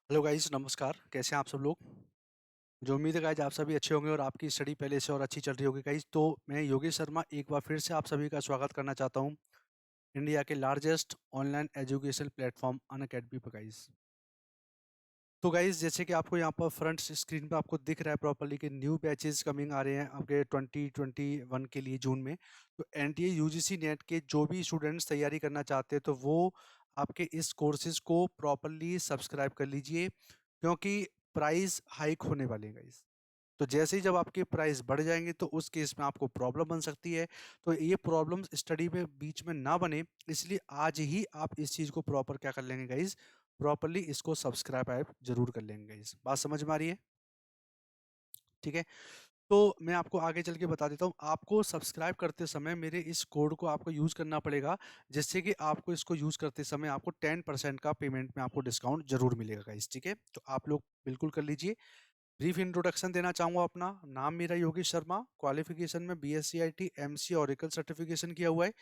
Hello guys, नमस्कार। कैसे हैं आप सब लोग? मुझे उम्मीद है गाइस आप सभी अच्छे होंगे और आपकी स्टडी पहले से और अच्छी चल रही होगी गाइस। तो मैं योगेश शर्मा एक बार फिर से आप सभी का स्वागत करना चाहता हूं इंडिया के largest online education platform Unacademy पर गाइस। तो गाइस जैसे कि आपको यहाँ पर फ्रंट स्क्रीन पे आपको दिख रहा है प्रॉपर्ली कि न्यू बैचेस कमिंग आ रहे हैं आपके 2021 के लिए जून में। तो एनटीए यूजीसी नेट के जो भी स्टूडेंट्स तैयारी करना चाहते हैं तो वो आपके इस कोर्सेज को प्रॉपर्ली सब्सक्राइब कर लीजिए, क्योंकि प्राइस हाइक होने वाले हैं गाइस। तो जैसे ही जब आपके प्राइस बढ़ जाएंगे तो उस केस में आपको प्रॉब्लम बन सकती है। तो ये प्रॉब्लम्स स्टडी में बीच में ना बने, इसलिए आज ही आप इस चीज़ को प्रॉपर क्या कर लेंगे गाइस, प्रॉपर्ली इसको सब्सक्राइब आप जरूर कर लेंगे गाइस। बात समझ में आ रही है? ठीक है। तो मैं आपको आगे चल के बता देता हूँ। आपको सब्सक्राइब करते समय मेरे इस कोड को आपको यूज़ करना पड़ेगा, जिससे कि आपको इसको यूज़ करते समय आपको 10% का पेमेंट में आपको डिस्काउंट जरूर मिलेगा गाइस। ठीक है, तो आप लोग बिल्कुल कर लीजिए। ब्रीफ इंट्रोडक्शन देना चाहूँगा अपना। नाम मेरा योगेश शर्मा, क्वालिफिकेशन में BSc IT MC Oracle certification किया हुआ है।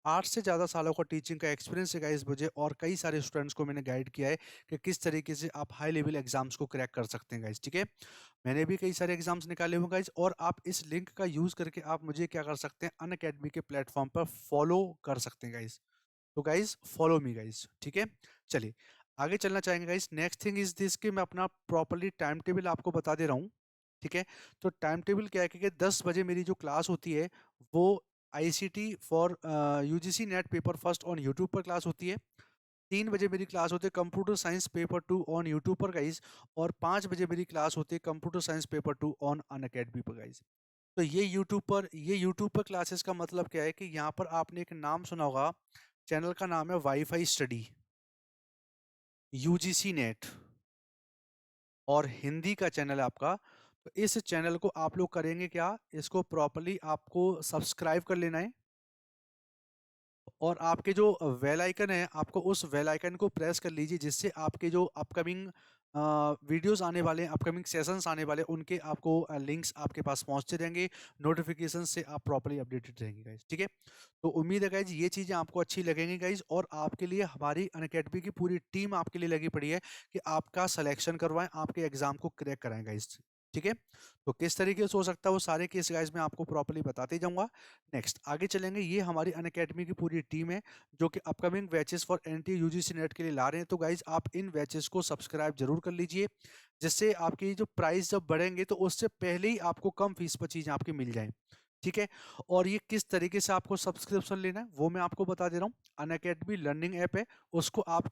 8 से ज़्यादा सालों का टीचिंग का एक्सपीरियंस है गाइस मुझे, और कई सारे स्टूडेंट्स को मैंने गाइड किया है कि किस तरीके से आप हाई लेवल एग्जाम्स को क्रैक कर सकते हैं गाइस। ठीक है, मैंने भी कई सारे एग्जाम्स निकाले हुए गाइस, और आप इस लिंक का यूज़ करके आप मुझे क्या कर सकते हैं, अनअकैडमी के प्लेटफॉर्म पर फॉलो कर सकते हैं गाइस। तो गाइस फॉलो मी गाइस। ठीक है, चलिए आगे चलना चाहेंगे guys. Next thing is this कि मैं अपना प्रॉपर्ली टाइम टेबल आपको बता दे रहा हूँ। ठीक है, तो टाइम टेबल क्या है कि 10 बजे मेरी जो क्लास होती है वो ICT for UGC net paper first on YouTube पर क्लास होती है। 3 बजे मेरी क्लास होती है computer science paper 2 on YouTube पर गाइस। और 5 बजे मेरी क्लास होती है computer science paper 2 on Unacademy पर गाइस। तो ये यूट्यूब पर क्लासेस का मतलब क्या है कि यहाँ पर आपने एक नाम सुना होगा, चैनल का नाम है वाईफाई स्टडी यूजीसी नेट, और हिंदी का चैनल है आपका। तो इस चैनल को आप लोग करेंगे क्या, इसको प्रॉपर्ली आपको सब्सक्राइब कर लेना है। और आपके जो बेल आइकन है, आपको उस बेल आइकन को प्रेस कर लीजिए, जिससे आपके जो अपकमिंग वीडियोस आने वाले हैं, अपकमिंग सेशंस आने वाले हैं, उनके आपको लिंक्स आपके पास पहुंचते रहेंगे। नोटिफिकेशन से आप प्रॉपर्ली अपडेटेड रहेंगे गाइज। ठीक है, तो उम्मीद है गाइज ये चीज़ें आपको अच्छी लगेंगी गाइज, और आपके लिए हमारी अनअकैडमी की पूरी टीम आपके लिए लगी पड़ी है कि आपका सिलेक्शन करवाएं, आपके एग्जाम को क्रैक कराएं गाइज। ठीक है, तो किस तरीके से हो सकता है वो सारे केस गाइज मैं आपको प्रॉपर्ली बताते जाऊंगा। नेक्स्ट आगे चलेंगे। ये हमारी अनअकैडमी की पूरी टीम है जो कि upcoming batches for NTA UGC NET के लिए ला रहे हैं। तो गाइज आप इन बैचेस को सब्सक्राइब जरूर कर लीजिए, जिससे आपकी जो प्राइस जब बढ़ेंगे तो उससे पहले ही आपको कम फीस पर चीज़ें आपकी मिल जाएं। ठीक है, और ये किस तरीके से आपको सब्सक्रिप्शन लेना है वो मैं आपको बता दे रहा हूँ। अनअकैडमी लर्निंग ऐप है, उसको आप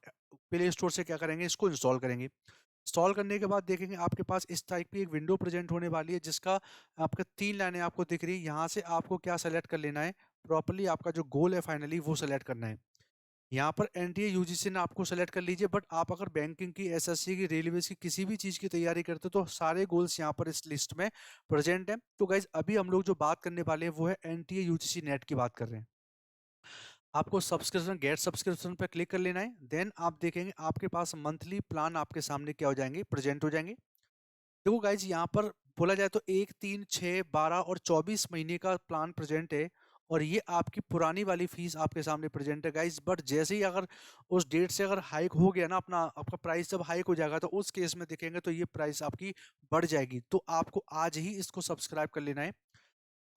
प्ले स्टोर से क्या करेंगे, इसको इंस्टॉल करेंगे। इंस्टॉल करने के बाद देखेंगे आपके पास इस टाइप की एक विंडो प्रेजेंट होने वाली है, जिसका आपका 3 लाइनें आपको दिख रही है। यहाँ से आपको क्या सेलेक्ट कर लेना है, प्रॉपर्ली आपका जो गोल है फाइनली वो सेलेक्ट करना है। यहाँ पर एनटीए यूजीसी ने आपको सेलेक्ट कर लीजिए, बट आप अगर बैंकिंग की, एसएससी की, रेलवे की, किसी भी चीज़ की तैयारी करते हो तो सारे गोल्स यहाँ पर इस लिस्ट में प्रेजेंट है। तो गाइज अभी हम लोग जो बात करने वाले हैं वो है एनटीए यूजीसी नेट की बात कर रहे हैं। आपको सब्सक्रिप्शन, गेट सब्सक्रिप्शन पर क्लिक कर लेना है। देन आप देखेंगे आपके पास मंथली प्लान आपके सामने क्या हो जाएंगे, प्रेजेंट हो जाएंगे। देखो गाइज यहाँ पर बोला जाए तो 1, 3, 6, 12 और 24 महीने का प्लान प्रेजेंट है, और ये आपकी पुरानी वाली फीस आपके सामने प्रेजेंट है गाइज। बट जैसे ही अगर उस डेट से अगर हाइक हो गया ना, अपना आपका प्राइस जब हाइक हो जाएगा तो उस केस में देखेंगे तो ये प्राइस आपकी बढ़ जाएगी। तो आपको आज ही इसको सब्सक्राइब कर लेना है।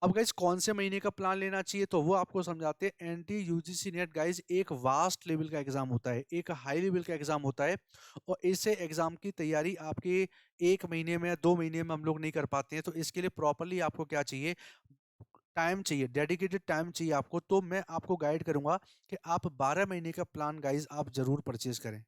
अब गाइज कौन से महीने का प्लान लेना चाहिए तो वो आपको समझाते हैं। एनटी यूजीसी नेट गाइज एक वास्ट लेवल का एग्जाम होता है, एक हाई लेवल का एग्जाम होता है, और इसे एग्जाम की तैयारी आपके 1 महीने में या 2 महीने में हम लोग नहीं कर पाते हैं। तो इसके लिए प्रॉपरली आपको क्या चाहिए, टाइम चाहिए, डेडिकेटेड टाइम चाहिए आपको। तो मैं आपको गाइड करूंगा कि आप 12 महीने का प्लान गाइज आप जरूर परचेज करें।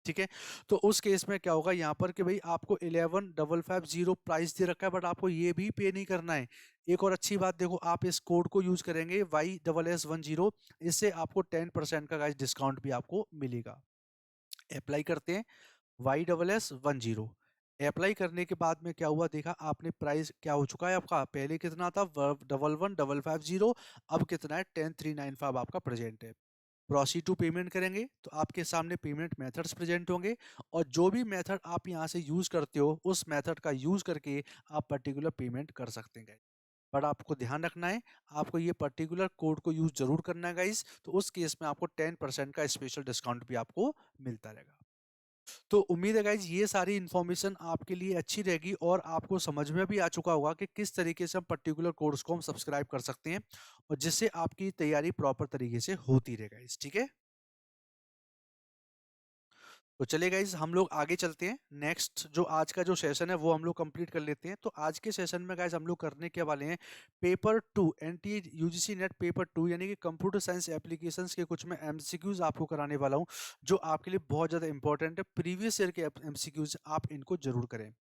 ठीक है, तो उस केस में क्या होगा यहाँ पर कि भाई आपको 11,550 प्राइस दे रखा है, बट आपको ये भी पे नहीं करना है। एक और अच्छी बात देखो, आप इस कोड को यूज करेंगे YSS10, इससे आपको 10% का गाइस डिस्काउंट भी आपको मिलेगा। अप्लाई करते हैं YSS10। अप्लाई करने के बाद में क्या हुआ, देखा आपने प्राइस क्या हो चुका है आपका, पहले कितना था 11,1,550, अब कितना है 10,395 आपका प्रेजेंट है। प्रोसीड टू पेमेंट करेंगे तो आपके सामने पेमेंट मेथड्स प्रेजेंट होंगे, और जो भी मेथड आप यहाँ से यूज करते हो उस मेथड का यूज करके आप पर्टिकुलर पेमेंट कर सकते हैं गाइस। बट आपको ध्यान रखना है, आपको ये पर्टिकुलर कोड को यूज जरूर करना है गाइस। तो उस केस में आपको 10% का स्पेशल डिस्काउंट भी आपको मिलता रहेगा। तो उम्मीद है गाइज ये सारी इन्फॉर्मेशन आपके लिए अच्छी रहेगी और आपको समझ में भी आ चुका होगा कि किस तरीके से हम पर्टिकुलर कोर्स को हम सब्सक्राइब कर सकते हैं और जिससे आपकी तैयारी प्रॉपर तरीके से होती रहे गाइज, ठीक है। तो चलिए गाइज हम लोग आगे चलते हैं। नेक्स्ट जो आज का जो सेशन है वो हम लोग कंप्लीट कर लेते हैं। तो आज के सेशन में गाइज हम लोग करने के वाले हैं paper 2 NTA UGC net paper 2 यानी कि कंप्यूटर साइंस एप्लीकेशंस के कुछ मैं एमसीक्यूज आपको कराने वाला हूं जो आपके लिए बहुत ज़्यादा इंपॉर्टेंट है। प्रीवियस ईयर के एमसीक्यूज आप इनको जरूर करें।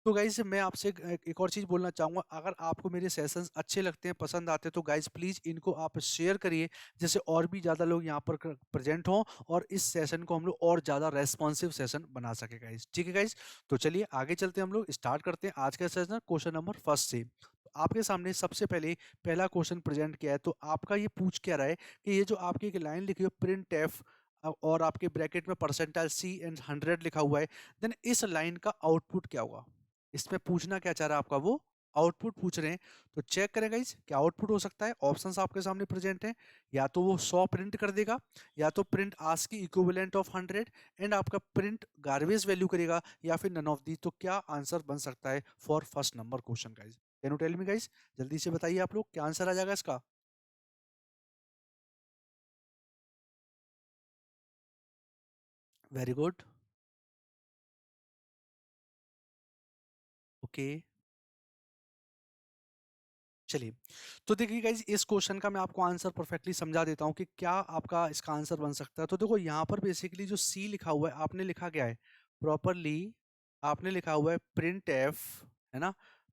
तो गाइज मैं आपसे एक और चीज़ बोलना चाहूँगा, अगर आपको मेरे सेशंस अच्छे लगते हैं, पसंद आते हैं, तो गाइज प्लीज़ इनको आप शेयर करिए जिससे और भी ज़्यादा लोग यहाँ पर प्रेजेंट हों और इस सेशन को हम लोग और ज़्यादा रेस्पॉन्सिव सेशन बना सके गाइज, ठीक है गाइज। तो चलिए आगे चलते हैं, हम लोग स्टार्ट करते हैं आज का सेशन क्वेश्चन नंबर फर्स्ट से। तो आपके सामने सबसे पहले पहला क्वेश्चन प्रेजेंट किया है। तो आपका ये पूछ क्या रहा है कि ये जो आपकी एक लाइन लिखी है प्रिंट एफ और आपके ब्रैकेट में परसेंटाइल C एंड 100 लिखा हुआ है, देन इस लाइन का आउटपुट क्या होगा। इसमें पूछना क्या चाह रहा है आपका, वो आउटपुट पूछ रहे हैं। तो चेक करें गाइस क्या आउटपुट हो सकता है। ऑप्शंस आपके सामने प्रेजेंट हैं, या तो वो 100 प्रिंट कर देगा, या तो प्रिंट आस्क की इक्विवेलेंट ऑफ 100 एंड आपका प्रिंट गार्बेज वैल्यू करेगा, या फिर नन ऑफ दी। तो क्या आंसर बन सकता है for first number question guys, can you tell me guys, जल्दी से बताइए आप लोग क्या आंसर आ जाएगा इसका। Very good. ओके, चलिए। तो देखिए गाइज इस क्वेश्चन का मैं आपको आंसर परफेक्टली समझा देता हूँ कि क्या आपका इसका आंसर बन सकता है। तो देखो यहाँ पर बेसिकली जो सी लिखा हुआ है, आपने लिखा गया है प्रॉपरली, आपने लिखा हुआ है प्रिंट एफ, है ना,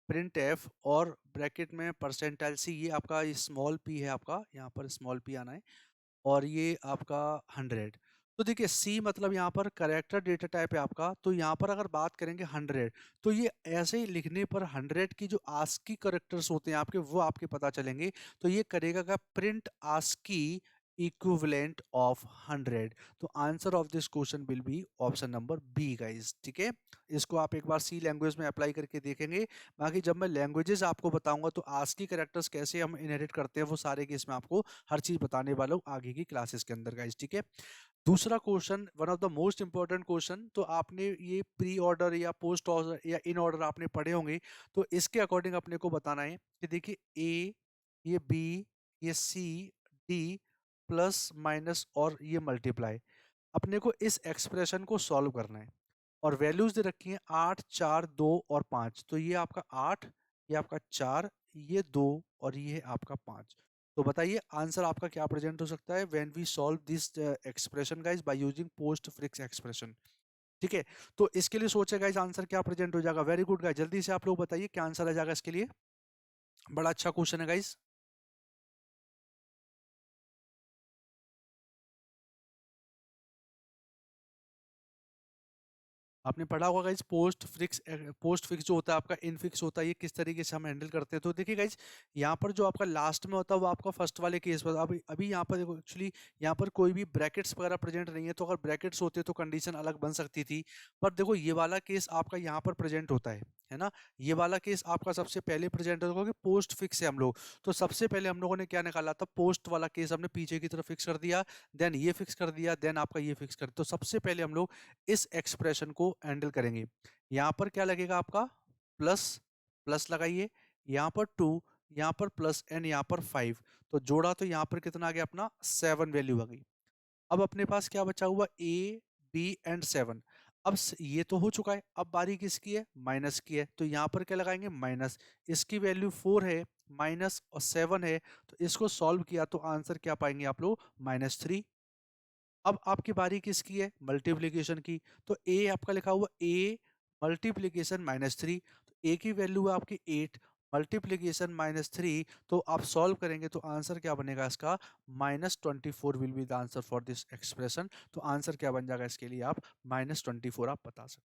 प्रिंट एफ और ब्रैकेट में परसेंटाइल सी, ये आपका स्मॉल पी है, आपका यहाँ पर स्मॉल पी आना है, और ये आपका 100। तो देखिए सी मतलब यहाँ पर करेक्टर डेटा टाइप है आपका। तो यहाँ पर अगर बात करेंगे 100, तो ये ऐसे ही लिखने पर 100 की जो आस्की करेक्टर्स होते हैं आपके, वो आपके पता चलेंगे। तो ये करेगा का प्रिंट आस्की इक्विवेलेंट ऑफ 100। तो answer of this question will be option number B guys, ठीक है। इसको आप एक बार सी लैंग्वेज में अप्लाई करके देखेंगे। बाकी जब मैं लैंग्वेजेस आपको बताऊंगा तो आस्की करेक्टर्स कैसे हम इनहेरिट करते हैं वो सारे केस में आपको हर चीज बताने वाला हूँ आगे की क्लासेस के अंदर गाइस, ठीक है। दूसरा question, one of the most important question. तो आपने ये प्री ऑर्डर या पोस्ट ऑर्डर या इन ऑर्डर आपने पढ़े होंगे, तो इसके अकॉर्डिंग अपने को बताना है कि देखिए ए, ये बी, ये सी, डी, प्लस माइनस और ये मल्टीप्लाई, अपने को इस एक्सप्रेशन को सॉल्व करना है। और वैल्यूज दे रखी हैं 8, 4, 2 और 5। तो ये आपका 8, ये आपका 4, ये 2 और ये है आपका 5। तो बताइए आंसर आपका क्या प्रेजेंट हो सकता है when we solve this expression guys by using postfix expression, ठीक है। तो इसके लिए सोचे गाइस आंसर क्या प्रेजेंट हो जाएगा। वेरी गुड गाइस, जल्दी से आप लोग बताइए क्या आंसर आ जाएगा इसके लिए। बड़ा अच्छा क्वेश्चन है गाइस। आपने पढ़ा होगा गाइज पोस्ट फिक्स जो होता है आपका इन फिक्स होता है, ये किस तरीके से हम हैंडल करते हैं। तो देखिए गाइज यहाँ पर जो आपका लास्ट में होता है वो आपका फर्स्ट वाले केस पर, अभी अभी यहाँ पर देखो एक्चुअली यहाँ पर कोई भी ब्रैकेट्स वगैरह प्रेजेंट नहीं है। तो अगर ब्रैकेट्स होते तो कंडीशन अलग बन सकती थी। पर देखो ये वाला केस आपका यहाँ पर प्रेजेंट होता है ना। ये वाला केस आपका सबसे पहले प्रेजेंट होगा कि पोस्ट फिक्स है हम लोग। तो सबसे पहले हम लोगों ने क्या निकाला था, पोस्ट वाला केस हमने पीछे की तरफ फिक्स कर दिया, देन ये फिक्स कर दिया, देन आपका ये फिक्स कर दिया। तो सबसे पहले हम लोग इस एक्सप्रेशन को हैंडल करेंगे। यहां पर क्या लगेगा आपका, प्लस, प्लस लगाइए, यहां पर 2, यहां पर प्लस एंड यहां पर 5। तो जोड़ा तो यहां पर कितना आ गया अपना 7 वैल्यू आ गई। अब अपने पास क्या बचा हुआ, ए, बी एंड 7। अब ये तो हो चुका है, अब बारी किसकी है, माइनस की है। तो यहां पर क्या लगाएंगे, माइनस, इसकी वैल्यू 4 है, माइनस और 7 है। तो इसको सॉल्व किया तो आंसर क्या पाएंगे आप लोग, -3। अब आपकी बारी किसकी है, मल्टीप्लीकेशन की। तो ए आपका लिखा हुआ ए मल्टीप्लीकेशन -3। तो ए की वैल्यू है आपकी 8, मल्टीप्लीकेशन -3। तो आप सॉल्व करेंगे तो आंसर क्या बनेगा इसका, -24 will be the answer for this expression. तो आंसर क्या बन जाएगा इसके लिए, आप -24 आप बता सकते,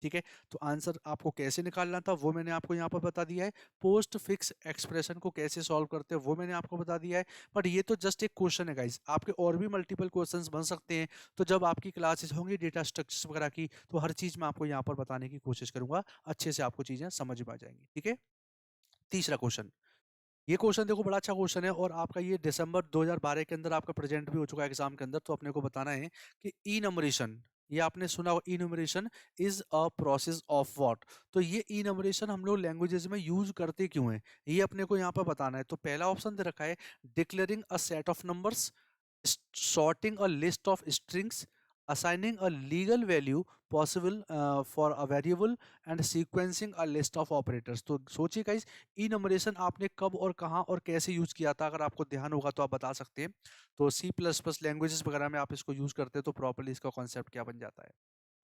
ठीक है। तो आंसर आपको कैसे निकालना था वो मैंने आपको यहाँ पर बता दिया है। पोस्ट फिक्स एक्सप्रेशन को कैसे सॉल्व करते हैं वो मैंने आपको बता दिया है। बट ये तो जस्ट एक क्वेश्चन है गाइस, आपके और भी मल्टीपल क्वेश्चंस बन सकते हैं। तो जब आपकी क्लासेस होंगी डेटा स्ट्रक्चर्स वगैरह की, तो हर चीज मैं आपको यहाँ पर बताने की कोशिश करूंगा, अच्छे से आपको चीजें समझ में आ जाएंगी, ठीक है। तीसरा क्वेश्चन, ये क्वेश्चन देखो बड़ा अच्छा क्वेश्चन है और आपका ये दिसंबर 2012 के अंदर आपका प्रेजेंट भी हो चुका है एग्जाम के अंदर। तो अपने को बताना है कि ई नंबरेशन, ये आपने सुना हो, enumeration is a process of what. तो ये इन्यूमरेशन हम लोग लैंग्वेजेस में यूज करते क्यों हैं, ये अपने को यहाँ पर बताना है। तो पहला ऑप्शन दे रखा है, declaring a set of numbers, sorting a list of strings, assigning a legal value possible for a variable, and sequencing a list of operators। तो सोचिए गाइस, इनमरेशन आपने कब और कहाँ और कैसे यूज किया था, अगर आपको ध्यान होगा तो आप बता सकते हैं। तो सी प्लस प्लस लैंग्वेजेस वगैरह में आप इसको यूज करते हैं, तो प्रॉपर्ली इसका कॉन्सेप्ट क्या बन जाता है,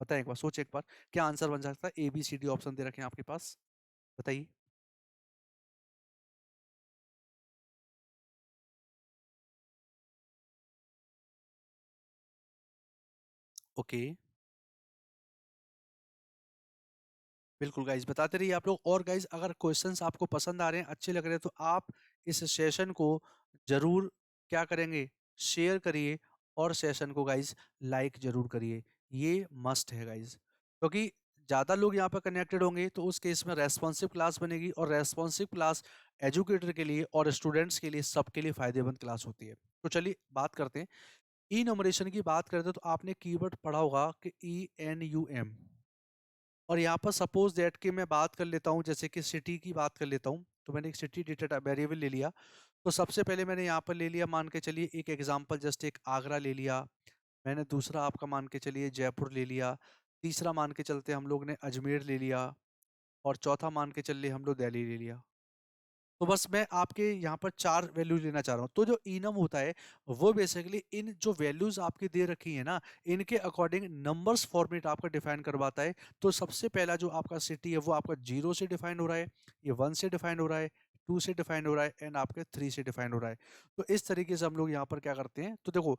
बताएं एक बार, सोचिए एक बार, क्या आंसर बन सकता है। A B C D option दे रखे हैं आपके पास, बताइए। ओके, बिल्कुल गाइज, बताते रहिए आप लोग। और गाइज, अगर क्वेश्चंस आपको पसंद आ रहे हैं, अच्छे लग रहे हैं, तो आप इस सेशन को जरूर क्या करेंगे, शेयर करिए, और सेशन को गाइज लाइक जरूर करिए। ये मस्ट है गाइज, क्योंकि ज़्यादा लोग यहाँ पर कनेक्टेड होंगे तो उस केस में रेस्पॉन्सिव क्लास बनेगी, और रेस्पॉन्सिव क्लास एजुकेटर के लिए और स्टूडेंट्स के लिए, सबके लिए फायदेमंद क्लास होती है। तो चलिए बात करते हैं, ई नंबरेशन की बात करते हैं। तो आपने कीवर्ड पढ़ा होगा कि ENUM, और यहाँ पर सपोज दैट कि मैं बात कर लेता हूँ, जैसे कि सिटी की बात कर लेता हूँ, तो मैंने एक सिटी डेटा वेरिएबल ले लिया। तो सबसे पहले मैंने यहाँ पर ले लिया, मान के चलिए एक एग्जांपल, जस्ट एक आगरा ले लिया मैंने, दूसरा आपका मान के चलिए जयपुर ले लिया, तीसरा मान के चलते हम लोग ने अजमेर ले लिया, और चौथा मान के चलिए हम लोग दिल्ली ले लिया। तो बस मैं आपके यहाँ पर 4 वैल्यू लेना चाह रहा हूँ। तो जो इनम होता है, वो बेसिकली इन जो वैल्यूज आपकी दे रखी है ना, इनके अकॉर्डिंग नंबर्स फॉर्मेट आपका डिफाइन करवाता है। तो सबसे पहला जो आपका सिटी है, वो आपका 0 से डिफाइन हो रहा है, ये 1 से डिफाइन हो रहा है, 2 से डिफाइन हो रहा है, एंड आपके 3 से डिफाइन हो रहा है। तो इस तरीके से हम लोग यहाँ पर क्या करते हैं, तो देखो,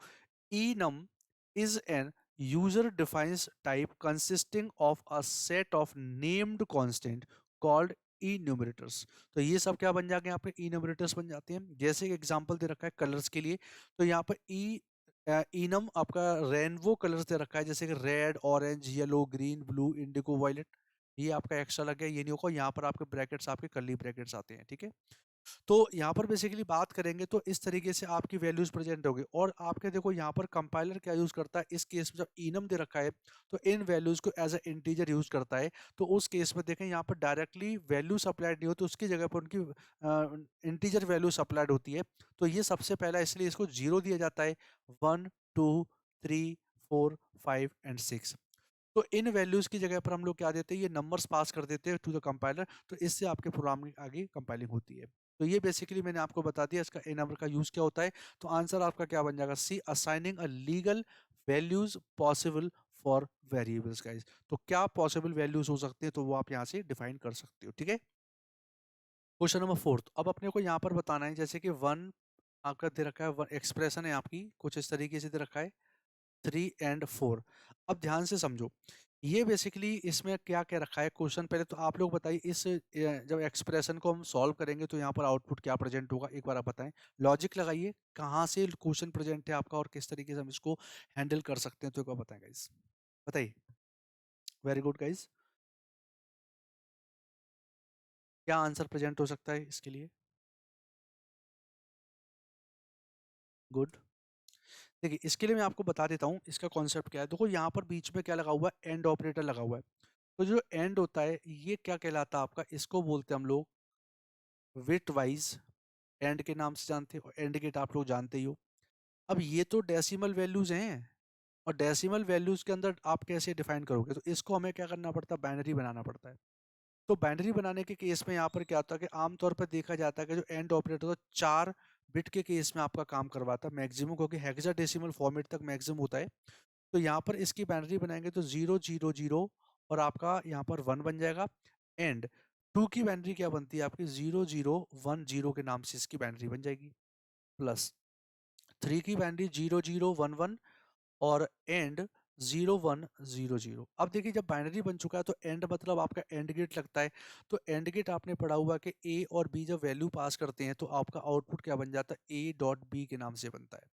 enum is an user defines type consisting of a set of named constant called enumerators। तो ये सब क्या बन जाएंगे, यहाँ पे enumerators बन जाते हैं। जैसे एग्जांपल दे रखा है कलर्स के लिए, तो यहाँ पर इनम आपका रेनबो कलर्स दे रखा है, जैसे कि red, orange, yellow, green, blue, indigo, violet. ये आपका एक्स्ट्रा लग गया, ये नहीं होगा, यहाँ पर आपके ब्रैकेट्स, आपके कर्ली ब्रैकेट्स आते हैं, ठीक है। तो यहाँ पर बेसिकली बात करेंगे तो इस तरीके से आपकी वैल्यूज प्रेजेंट होगी। और आपके देखो यहाँ पर कंपाइलर क्या यूज करता है, इस केस में जब इनम दे रखा है, तो इन वैल्यूज को एज अ इंटीजर यूज करता है। तो उस केस में देखें, यहाँ पर डायरेक्टली वैल्यू सप्लाइड नहीं होती, उसकी जगह पर उनकी इंटीजर वैल्यू सप्लाइड होती है। तो ये सबसे पहला, इसलिए इसको 0 दिया जाता है, 1 2 3 4 5 एंड 6। तो इन वैल्यूज की जगह पर हम लोग क्या देते हैं, ये नंबर्स पास कर देते हैं टू द कंपाइलर। तो इससे आपके प्रोग्राम की आगे कंपाइलिंग होती है। तो ये बेसिकली मैंने आपको बता दिया, इसका ए नंबर का यूज क्या होता है। तो आंसर आपका क्या बन जाएगा, C, assigning illegal values possible for variables guys. तो क्या पॉसिबल वैल्यूज हो सकते हैं, तो वो आप यहाँ से डिफाइन कर सकते हो, ठीक है। क्वेश्चन नंबर 4, अब अपने को यहाँ पर बताना है, जैसे कि वन आपका दे रखा है, वन एक्सप्रेशन है आपकी कुछ इस तरीके से दे रखा है, 3 और 4। अब ध्यान से समझो, ये बेसिकली इसमें क्या क्या रखा है क्वेश्चन। पहले तो आप लोग बताइए, इस जब एक्सप्रेशन को हम सॉल्व करेंगे तो यहाँ पर आउटपुट क्या प्रेजेंट होगा, एक बार आप बताएं। लॉजिक लगाइए, कहाँ से क्वेश्चन प्रेजेंट है आपका, और किस तरीके से हम इसको हैंडल कर सकते हैं, तो एक बार बताएं गाइस, बताइए। वेरी गुड गाइस, क्या आंसर प्रेजेंट हो सकता है इसके लिए, गुड। देखिए, इसके लिए मैं आपको बता देता हूँ इसका कॉन्सेप्ट क्या है। देखो, यहाँ पर बीच में क्या लगा हुआ है, एंड ऑपरेटर लगा हुआ है। तो जो एंड होता है, ये क्या कहलाता है आपका, इसको बोलते हैं हम लोग विट वाइज एंड के नाम से जानते हो, एंड गेट आप लोग जानते ही हो। अब ये तो डेसिमल वैल्यूज हैं, और डेसिमल वैल्यूज के अंदर आप कैसे डिफाइन करोगे, तो इसको हमें क्या करना पड़ता है, बाइनरी बनाना पड़ता है। तो बाइनरी बनाने के केस में यहाँ पर क्या होता है कि आमतौर पर देखा जाता है कि जो एंड ऑपरेटर होता है, 4 बिट के केस में आपका काम करवाता है मैक्सिमम, क्योंकि हेक्साडेसिमल फॉर्मेट तक मैक्सिमम होता है। तो यहाँ पर इसकी बाइनरी बनाएंगे तो 0 0 0, और आपका यहाँ पर 1 बन जाएगा। एंड 2 की बाइनरी क्या बनती है आपकी, 0 0 1 0 के नाम से इसकी बाइनरी बन जाएगी। प्लस 3 की बाइनरी 0 0 1 1, और एंड 0 1 0 0। अब देखिए, जब बाइनरी बन चुका है तो एंड मतलब आपका एंड गेट लगता है। तो एंड गेट आपने पढ़ा हुआ कि ए और बी जब वैल्यू पास करते हैं, तो आपका आउटपुट क्या बन जाता है, ए डॉट बी के नाम से बनता है।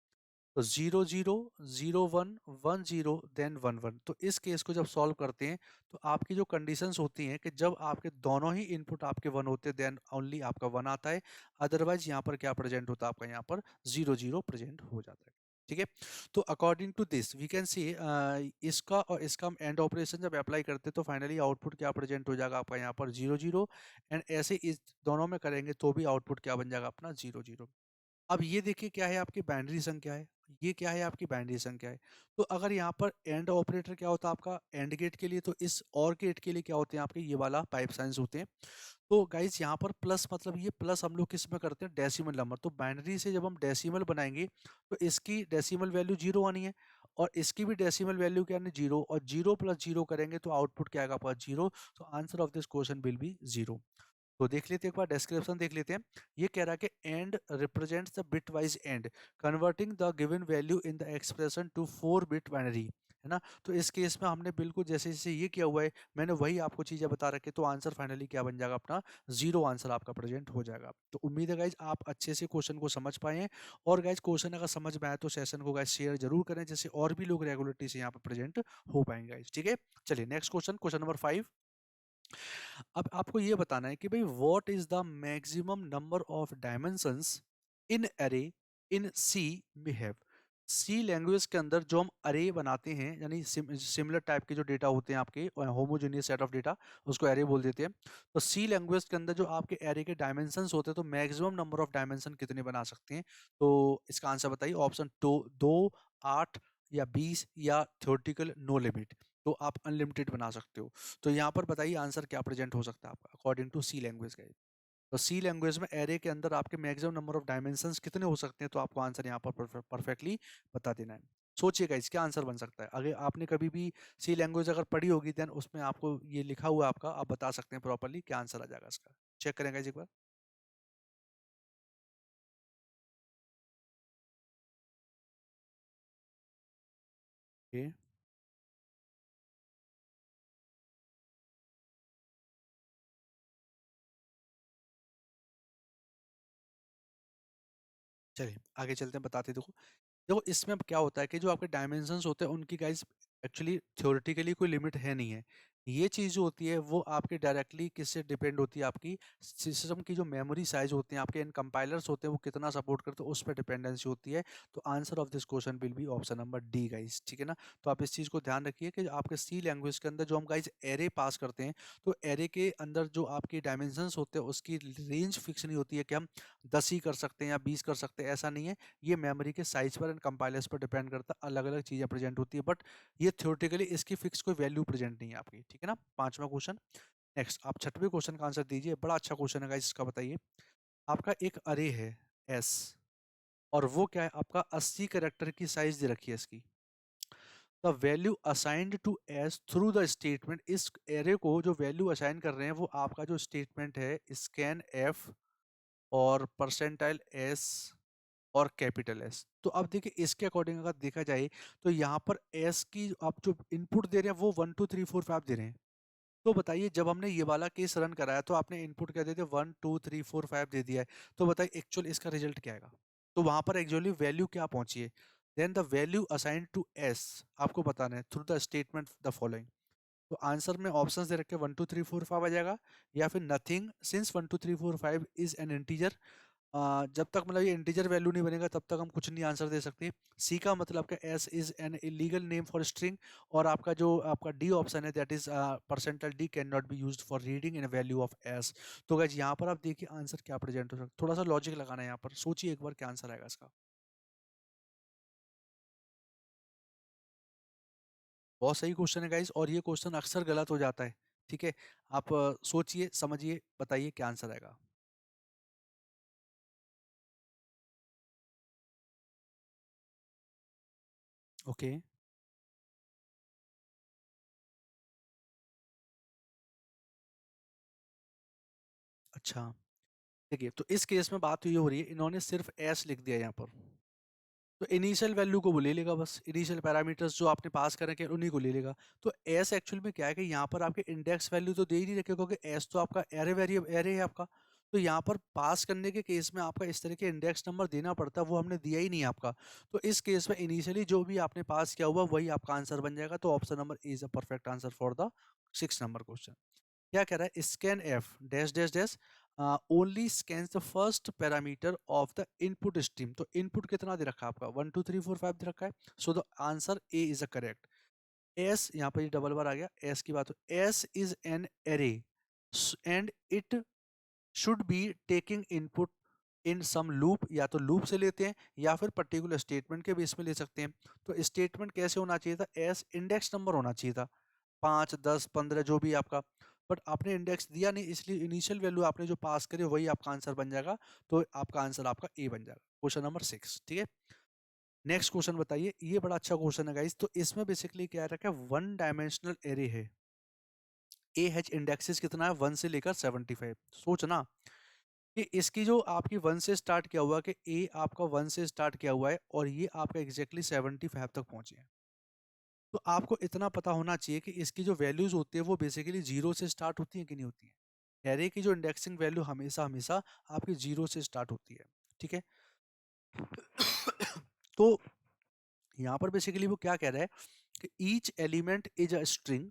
तो 0 0 0 1 1 0 देन 1 1। तो इस केस को जब सॉल्व करते हैं, तो आपकी जो कंडीशंस होती हैं कि जब आपके दोनों ही इनपुट आपके 1 होते हैं, देन ओनली आपका 1 आता है। अदरवाइज यहाँ पर क्या प्रेजेंट होता है आपका, यहाँ पर 0 0 प्रेजेंट हो जाता है। ठीक है। तो according to this we can see इसका और इसका हम एंड ऑपरेशन जब अप्लाई करते हैं तो फाइनली आउटपुट क्या प्रेजेंट हो जाएगा आपका यहाँ पर 0 0। एंड ऐसे इस दोनों में करेंगे तो भी आउटपुट क्या बन जाएगा अपना 0 0। अब ये देखिए क्या है आपकी बाइनरी संख्या है, ये क्या है आपकी बाइनरी संख्या है। तो अगर यहाँ पर एंड ऑपरेटर क्या होता है आपका एंड गेट के लिए, तो इस और गेट के लिए क्या होते हैं आपके ये वाला पाइप साइंस होते हैं। तो गाइस यहाँ पर प्लस मतलब ये प्लस हम लोग किस में करते हैं डेसिमल नंबर। तो बाइनरी से जब हम डेसिमल बनाएंगे तो इसकी डेसिमल वैल्यू 0 आनी है और इसकी भी डेसिमल वैल्यू क्या आनी 0, और 0 + 0 करेंगे तो आउटपुट क्या आएगा आपका 0। तो answer of this question will B 0। तो देख लेते हैं एक बार डिस्क्रिप्शन देख लेते हैं। ये कह रहा है कि and represents the bitwise and converting the given value in the expression to 4 bit binary, है ना। तो इस केस में हमने बिल्कुल जैसे जैसे ये किया हुआ है मैंने वही आपको चीजें बता रखी, तो आंसर फाइनली क्या बन जाएगा अपना 0 आंसर आपका प्रेजेंट हो जाएगा। तो उम्मीद है गाइज आप अच्छे से क्वेश्चन को समझ पाए हैं। और गाइज क्वेश्चन अगर समझ में आए तो सेशन को गाइज शेयर जरूर करें, जैसे और भी लोग रेगुलरिटी से यहाँ पर प्रेजेंट हो पाएंगे गाइज। ठीक है, चलिए नेक्स्ट क्वेश्चन, क्वेश्चन नंबर 5। अब आपको ये बताना है कि भाई what is the maximum number of dimensions in अरे in C we have. C language के अंदर जो हम अरे बनाते हैं यानी सिमिलर टाइप के जो डेटा होते हैं आपके होमोजेनियस सेट ऑफ डेटा, उसको अरे बोल देते हैं। तो सी लैंग्वेज के अंदर जो आपके अरे के डायमेंशंस होते हैं तो मैक्सिमम नंबर ऑफ डायमेंशन कितने बना सकते हैं। तो इसका आंसर बताइए, ऑप्शन दो, 8 या 20 या थ्योरेटिकल नो लिमिट। तो आप अनलिमिटेड बना सकते हो। तो यहाँ पर बताइए आंसर क्या प्रेजेंट हो सकता है आपका अकॉर्डिंग टू सी लैंग्वेज का। तो सी लैंग्वेज में एरे के अंदर आपके मैक्सिमम नंबर ऑफ डायमेंशंस कितने हो सकते हैं, तो आपको आंसर यहाँ पर परफेक्टली बता देना है। सोचिएगा इसका आंसर बन सकता है। अगर आपने कभी भी सी लैंग्वेज अगर पढ़ी होगी देन उसमें आपको ये लिखा हुआ है आपका, आप बता सकते हैं प्रॉपरली क्या आंसर आ जाएगा इसका। चेक करेंगे एक बार। ओके, चलिए आगे चलते हैं, बताते हैं। देखो देखो इसमें अब क्या होता है कि जो आपके डायमेंशंस होते हैं उनकी गाइस एक्चुअली थ्योरेटिकली कोई लिमिट है नहीं है। ये चीज़ जो होती है वो आपके डायरेक्टली किससे डिपेंड होती है, आपकी सिस्टम की जो मेमोरी साइज होते हैं आपके इन कंपाइलर्स होते हैं वो कितना सपोर्ट करते हैं उस पर डिपेंडेंसी होती है। तो answer of this question will be option number D guys, ठीक है ना। तो आप इस चीज़ को ध्यान रखिए कि आपके सी लैंग्वेज के अंदर जो हम गाइस एरे पास करते हैं तो एरे के अंदर जो आपकी डायमेंशंस होते हैं उसकी रेंज फिक्स नहीं होती है कि हम 10 ही कर सकते हैं या 20 कर सकते हैं, ऐसा नहीं है। ये मेमोरी के साइज पर एंड कंपाइलर्स पर डिपेंड करता है, अलग अलग चीजें प्रेजेंट होती है, बट ये थ्योरेटिकली इसकी फिक्स कोई वैल्यू प्रेजेंट नहीं है आपकी, ठीक है ना। पांचवा क्वेश्चन। नेक्स्ट आप छठवें क्वेश्चन का आंसर दीजिए, बड़ा अच्छा क्वेश्चन है गाइस, इसका बताइए। आपका एक अरे है एस और वो क्या है आपका 80 कैरेक्टर की साइज दे रखी है इसकी। The value assigned to S through the statement, इस एरे को जो वैल्यू असाइन कर रहे हैं वो आपका जो स्टेटमेंट है स्कैन एफ और परसेंटाइल एस और कैपिटल एस। तो अब देखिए इसके अकॉर्डिंग अगर देखा जाए तो यहाँ पर एस की आप जो इनपुट दे रहे हैं वो 1 2 3 4 5 दे रहे हैं। तो बताइए जब हमने ये वाला केस रन कराया तो आपने इनपुट क्या दे दिया 1 2 3 4 5 दे दिया है। तो बताइए एक्चुअल इसका रिजल्ट क्या आएगा। तो वहां पर एक्चुअली वैल्यू क्या पहुंची है। Then the value assign to S आपको बताना है through the statement the following. तो आंसर में ऑप्शंस दे रखे 1 2 3 4 5 आ जाएगा, या फिर nothing since 1 2 3 4 5 is an integer. जब तक मतलब ये इंटीजर वैल्यू नहीं बनेगा तब तक हम कुछ नहीं आंसर दे सकते। सी का मतलब क्या S is an illegal name for string, और आपका जो आपका डी ऑप्शन है that is percentile D can not be used for reading in value of S. तो गाइस यहाँ पर आप देखिए आंसर क्या प्रेजेंट हो सकता है, थोड़ा सा लॉजिक लगाना है यहाँ पर, सोचिए एक बार क्या आंसर आएगा इसका। बहुत सही क्वेश्चन है गाइस, और ये क्वेश्चन अक्सर गलत हो जाता है। ठीक है, आप सोचिए समझिए बताइए क्या आंसर आएगा। ओके, अच्छा। देखिए तो इस केस में बात ये हो रही है इन्होंने सिर्फ एस लिख दिया यहाँ पर। तो इनिशियल वैल्यू को वो ले लेगा, बस इनिशियल पैरामीटर्स जो आपने पास करे के उन्हीं को ले लेगा। तो एस एक्चुअल में क्या है कि यहाँ पर आपके इंडेक्स वैल्यू तो दे ही नहीं रखे, क्योंकि एस तो आपका एरे वेरिएबल एरे है आपका। तो यहाँ पर पास करने के केस में आपका इस तरह के इंडेक्स नंबर देना पड़ता है, वो हमने दिया ही नहीं आपका। तो इस केस में इनिशियली जो भी आपने पास किया हुआ वही आपका आंसर बन जाएगा। तो option number is a perfect answer for the 6 number question. क्या कह रहा है scan F dash dash dash only scans the first parameter of the input stream. तो इनपुट कितना दे रखा है आपका, 1 2 3 4 5 दे रखा है। So the answer A is a correct. S यहाँ पर ये डबल बार आ गया, एस की बात हो, S is an array and it should be taking input in some loop. या तो लूप से लेते हैं या फिर पर्टिकुलर स्टेटमेंट के बेस में ले सकते हैं। तो स्टेटमेंट कैसे होना चाहिए था, एस इंडेक्स नंबर होना चाहिए था, 5 10 15 जो भी आपका। बट आपने इंडेक्स दिया नहीं, इसलिए इनिशियल वैल्यू आपने जो पास करी वही आपका आंसर बन जाएगा। तो आपका आंसर आपका ए बन जाएगा, क्वेश्चन नंबर 6। ठीक है, नेक्स्ट क्वेश्चन बताइए। ये बड़ा अच्छा क्वेश्चन है गाइस। तो इसमें बेसिकली क्या रखा है, वन डायमेंशनल एरे है। ए हैच इंडेक्सेस कितना है, 1 से लेकर 75। सोचना कि इसकी जो आपकी 1 से स्टार्ट किया हुआ कि ए आपका 1 से स्टार्ट किया हुआ है और ये आपका एग्जैक्टली 75 तक पहुंचे हैं। तो आपको इतना पता होना चाहिए कि इसकी जो वैल्यूज होती है वो बेसिकली जीरो से स्टार्ट होती है कि नहीं होती है। एरे की जो इंडेक्सिंग वैल्यू हमेशा हमेशा आपकी जीरो से स्टार्ट होती है। ठीक है तो यहाँ पर बेसिकली वो क्या कह रहा है कि each element is a string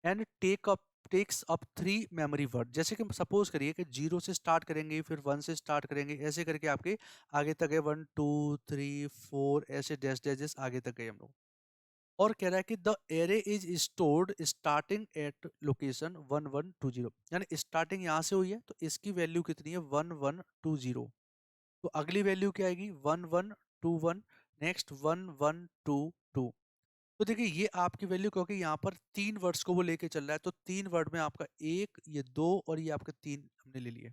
and takes up 3 memory word. जैसे कि सपोज करिए कि जीरो से स्टार्ट करेंगे, फिर 1 से स्टार्ट करेंगे, ऐसे करके आपके आगे तक है 1 2 3 4 ऐसे डैश डैश आगे तक गए हम लोग। और कह रहा है कि the array is stored starting at location 1120। यानी स्टार्टिंग यहाँ से हुई है तो इसकी वैल्यू कितनी है, 1120। तो अगली वैल्यू क्या आएगी, 1121, नेक्स्ट 1122। तो देखिए ये आपकी वैल्यू, क्योंकि यहाँ पर 3 वर्ड्स को वो लेके चल रहा है, तो 3 वर्ड में आपका एक, ये 2 और ये आपका 3 हमने ले लिए।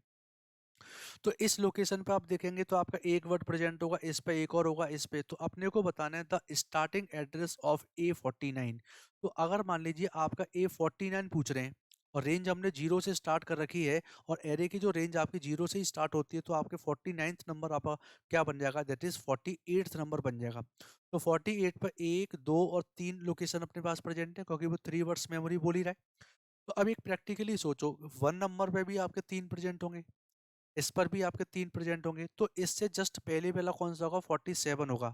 तो इस लोकेशन पे आप देखेंगे तो आपका एक वर्ड प्रेजेंट होगा, इस पे एक और होगा, इस पे। तो अपने को बताना है the starting address of A49। तो अगर मान लीजिए आपका A49 पूछ रहे हैं और रेंज हमने जीरो से स्टार्ट कर रखी है, और एरे की जो रेंज आपकी जीरो से ही स्टार्ट होती है, तो आपके 49th नंबर आपका क्या बन जाएगा, दैट इज 48th नंबर बन जाएगा। तो 48 पर एक, दो और तीन लोकेशन अपने पास प्रेजेंट है, क्योंकि वो 3 वर्ड्स मेमोरी बोल ही रहा है। तो अब एक प्रैक्टिकली सोचो, 1 नंबर पे भी आपके 3 प्रेजेंट होंगे, इस पर भी आपके 3 प्रेजेंट होंगे, तो इससे जस्ट पहले वाला कौन सा होगा, 47 होगा।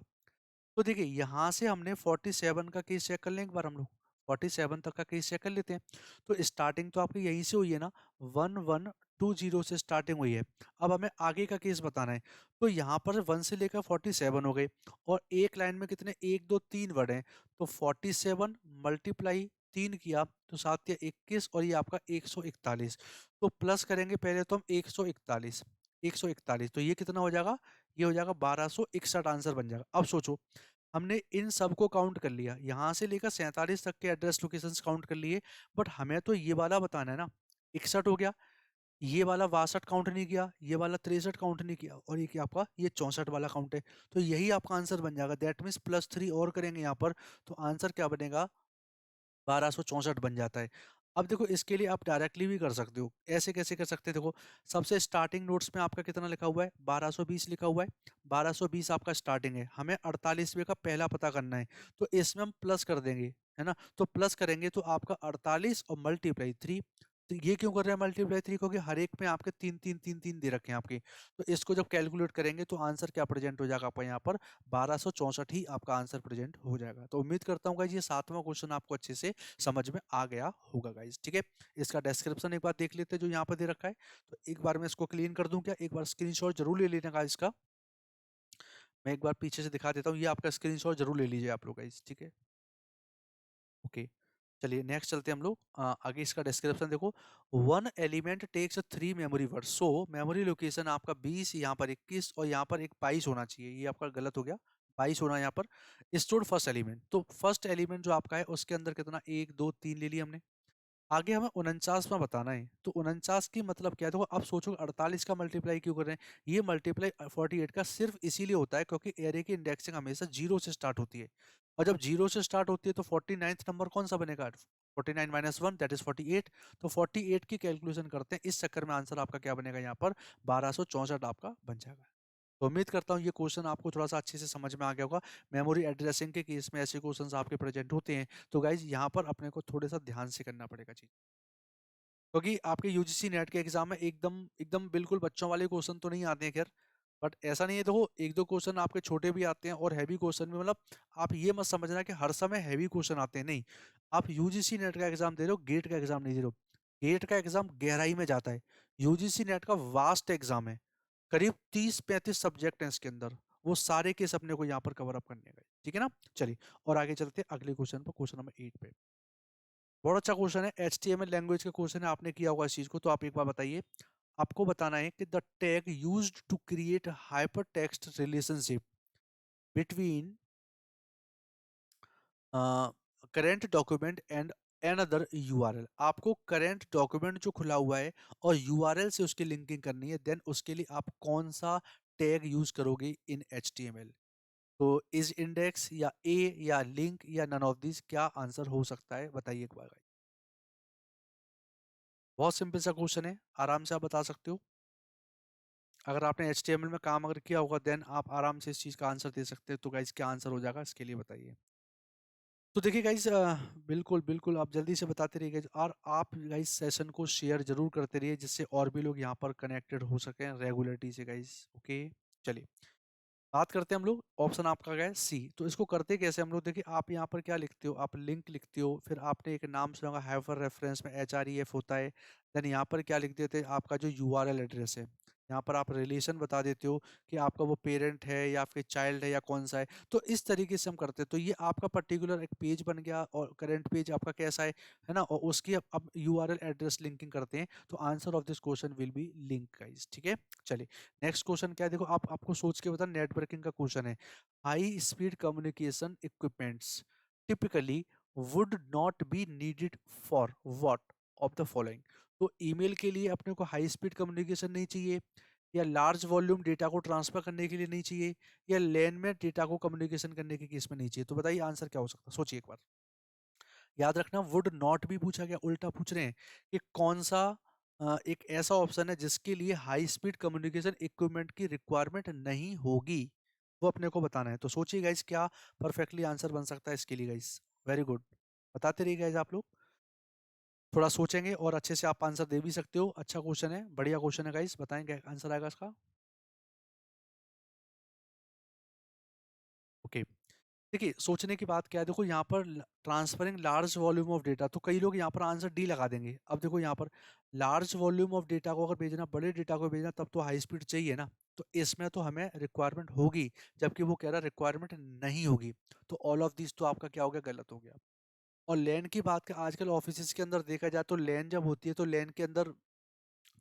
तो देखिए यहाँ से हमने 47 का केस चेक कर लें एक बार हम लोग, 47 तक का केस चेक कर लेते हैं। तो स्टार्टिंग तो आपकी यहीं से हुई है ना, 1120 से स्टार्टिंग हुई है। अब हमें आगे का केस बताना है। तो यहाँ पर 1 से लेकर 47 हो गए, और एक लाइन में कितने, एक दो तीन वर्ड हैं। तो 47 मल्टीप्लाई 3 किया तो 7 या 21, और ये आपका 141। तो प्लस करेंगे पहले तो हम 141, 141, तो ये कितना हो जाएगा, ये हो जाएगा 1261 आंसर बन जाएगा। अब सोचो, हमने इन सबको काउंट कर लिया, यहाँ से लेकर 47 तक के एड्रेस लोकेशंस काउंट कर लिए, बट हमें तो ये वाला बताना है ना, 61 हो गया, ये वाला 62 काउंट नहीं किया, ये वाला 63 काउंट नहीं किया, और ये क्या आपका, ये 64 वाला काउंट है। तो यही आपका आंसर बन जाएगा, दैट मीन्स +3 और करेंगे यहाँ पर, तो आंसर क्या बनेगा, 1264 बन जाता है। अब देखो इसके लिए आप डायरेक्टली भी कर सकते हो, ऐसे कैसे कर सकते हैं, देखो सबसे स्टार्टिंग नोट्स में आपका कितना लिखा हुआ है, 1220 लिखा हुआ है। 1220 आपका स्टार्टिंग है, हमें 48वें का पहला पता करना है, तो इसमें हम प्लस कर देंगे, है ना। तो प्लस करेंगे तो आपका 48 और मल्टीप्लाई 3। तो ये क्यों कर रहे हैं मल्टीप्लाई 3, क्योंकि हर एक में आपके तीन तीन तीन तीन दे रखे हैं आपके। तो इसको जब कैलकुलेट करेंगे तो आंसर क्या प्रेजेंट हो जाएगा आपका, यहाँ पर 1264 ही आपका आंसर प्रेजेंट हो जाएगा। तो उम्मीद करता हूँ गाइज ये 7वां क्वेश्चन आपको अच्छे से समझ में आ गया होगा गाइज। ठीक है, इसका डिस्क्रिप्शन एक बार देख लेते हैं जो यहाँ पर दे रखा है। तो एक बार मैं इसको क्लीन कर दूं क्या, एक बार स्क्रीनशॉट जरूर ले लेना गाइज इसका। मैं एक बार पीछे से दिखा देता हूँ, ये आपका स्क्रीनशॉट जरूर ले लीजिए आप लोग गाइज। ठीक है, ओके, चलिए नेक्स्ट चलते हैं हम लोग। आगे इसका डिस्क्रिप्शन देखो, one element takes 3 memory word, so memory location आपका 20, यहाँ पर 21 और यहाँ पर एक 22 होना चाहिए, ये आपका गलत हो गया, 22 होना यहाँ पर। स्टोर फर्स्ट एलिमेंट, तो फर्स्ट एलिमेंट जो आपका है उसके अंदर कितना, 1 2 3 ले लिया हमने। आगे हमें 49 में बताना है, तो 49 की मतलब क्या है, देखो अब सोचो 48 का मल्टीप्लाई क्यों कर रहे हैं, ये मल्टीप्लाई 48 का सिर्फ इसीलिए होता है क्योंकि एरे की इंडेक्सिंग हमेशा जीरो से स्टार्ट होती है, और जब जीरो से स्टार्ट होती है तो 49th नंबर कौन सा बनेगा, 49 - 1 दैट इज 48। तो 48 की कैलकुलेशन करते हैं, इस चक्कर में आंसर आपका क्या बनेगा, यहाँ पर 1264 आपका बन जाएगा। तो उम्मीद करता हूँ ये क्वेश्चन आपको थोड़ा सा अच्छे से समझ में आ गया होगा। मेमोरी एड्रेसिंग के केस में ऐसे क्वेश्चंस आपके प्रेजेंट होते हैं, तो गाइज यहाँ पर अपने को थोड़े सा ध्यान से करना पड़ेगा चीज, क्योंकि आपके यूजीसी नेट के एग्जाम में एकदम एकदम बिल्कुल बच्चों वाले क्वेश्चन तो नहीं आते हैं खैर, बट ऐसा नहीं है, देखो एक दो क्वेश्चन आपके छोटे भी आते हैं और हैवी क्वेश्चन भी, मतलब आप ये मत समझना कि हर समय हैवी क्वेश्चन आते हैं, नहीं। आप यूजीसी नेट का एग्जाम दे रहे हो, गेट का एग्जाम नहीं दे रहे हो। गेट का एग्जाम गहराई में जाता है, यूजीसी नेट का वास्ट एग्जाम है, करीब 30-35 सब्जेक्ट हैं इसके अंदर, वो सारे केस अपने को यहाँ पर कवर अप करने गए, ठीक है ना। चलिए और आगे चलते हैं अगले क्वेश्चन पर, क्वेश्चन नंबर 8 पे। बहुत अच्छा क्वेश्चन है, HTML लैंग्वेज का क्वेश्चन है, आपने किया होगा इस चीज को, तो आप एक बार बताइए। आपको बताना है कि the tag used to create hypertext relationship between current document and another URL. आपको करेंट डॉक्यूमेंट जो खुला हुआ है और यूआरएल से उसकी लिंकिंग करनी है, देन उसके लिए आप कौन सा टैग यूज करोगे इन HTML। तो इज इंडेक्स या ए या लिंक या नन ऑफ दिस, क्या आंसर हो सकता है बताइए एक बार। बहुत सिंपल सा क्वेश्चन है, आराम से आप बता सकते हो। अगर आपने HTML में काम अगर किया होगा देन आप आराम से इस चीज का आंसर दे सकते हो। तो गाइस क्या आंसर हो जाएगा इसके लिए बताइए। तो देखिए गाइस, बिल्कुल बिल्कुल आप जल्दी से बताते रहिए और आप गाइस सेशन को शेयर जरूर करते रहिए, जिससे और भी लोग यहाँ पर कनेक्टेड हो सकें रेगुलरिटी से गाइस। ओके चलिए बात करते हैं हम लोग। ऑप्शन आपका क्या है, सी। तो इसको करते कैसे हम लोग, देखिए आप यहाँ पर क्या लिखते हो, आप लिंक लिखते हो, फिर आपने एक नाम सुना होगा हाइपर रेफरेंस में HREF होता है। देन यहाँ पर क्या लिख देते हैं, आपका जो URL एड्रेस है, यहाँ पर आप रिलेशन बता देते हो कि आपका वो पेरेंट है या फिर चाइल्ड है या कौन सा है। तो इस तरीके से हम करते हैं, तो ये आपका पर्टिकुलर एक पेज बन गया और करंट पेज आपका कैसा है ना, और उसकी अब URL एड्रेस लिंकिंग करते हैं। तो answer of this question will B link guys, ठीक है। चलिए नेक्स्ट क्वेश्चन क्या है, देखो आप आपको सोच के बता, नेटवर्किंग का क्वेश्चन है। High speed communication equipments typically would not be needed for what of the following. तो ईमेल के लिए अपने को हाई स्पीड कम्युनिकेशन नहीं चाहिए, या लार्ज वॉल्यूम डेटा को ट्रांसफर करने के लिए नहीं चाहिए, या लैन में डेटा को कम्युनिकेशन करने के केस में नहीं चाहिए। तो बताइए आंसर क्या हो सकता है, सोचिए एक बार। याद रखना वुड नॉट भी पूछा गया, उल्टा पूछ रहे हैं कि कौन सा एक ऐसा ऑप्शन है जिसके लिए हाई स्पीड कम्युनिकेशन इक्विपमेंट की रिक्वायरमेंट नहीं होगी, वो अपने को बताना है। तो सोचिए गाइस क्या परफेक्टली आंसर बन सकता है इसके लिए गाइस। वेरी गुड, बताते रहिए गाइस आप लोग, थोड़ा सोचेंगे और अच्छे से आप आंसर दे भी सकते हो। अच्छा क्वेश्चन है, बढ़िया क्वेश्चन है गाइस, बताएंगे आंसर आएगा इसका। ओके देखिए सोचने की बात क्या है, देखो यहाँ पर transferring large volume of data, तो कई लोग यहाँ पर आंसर डी लगा देंगे। अब देखो यहाँ पर लार्ज वॉल्यूम ऑफ डेटा को अगर भेजना, बड़े डेटा को भेजना, तब तो हाई स्पीड चाहिए ना। तो इसमें तो हमें रिक्वायरमेंट होगी, जबकि वो कह रहा है रिक्वायरमेंट नहीं होगी। तो ऑल ऑफ दिस तो आपका क्या हो गया, गलत हो गया। और लैन की बात का आजकल ऑफिस के अंदर देखा जाए तो लैन जब होती है तो लैन के अंदर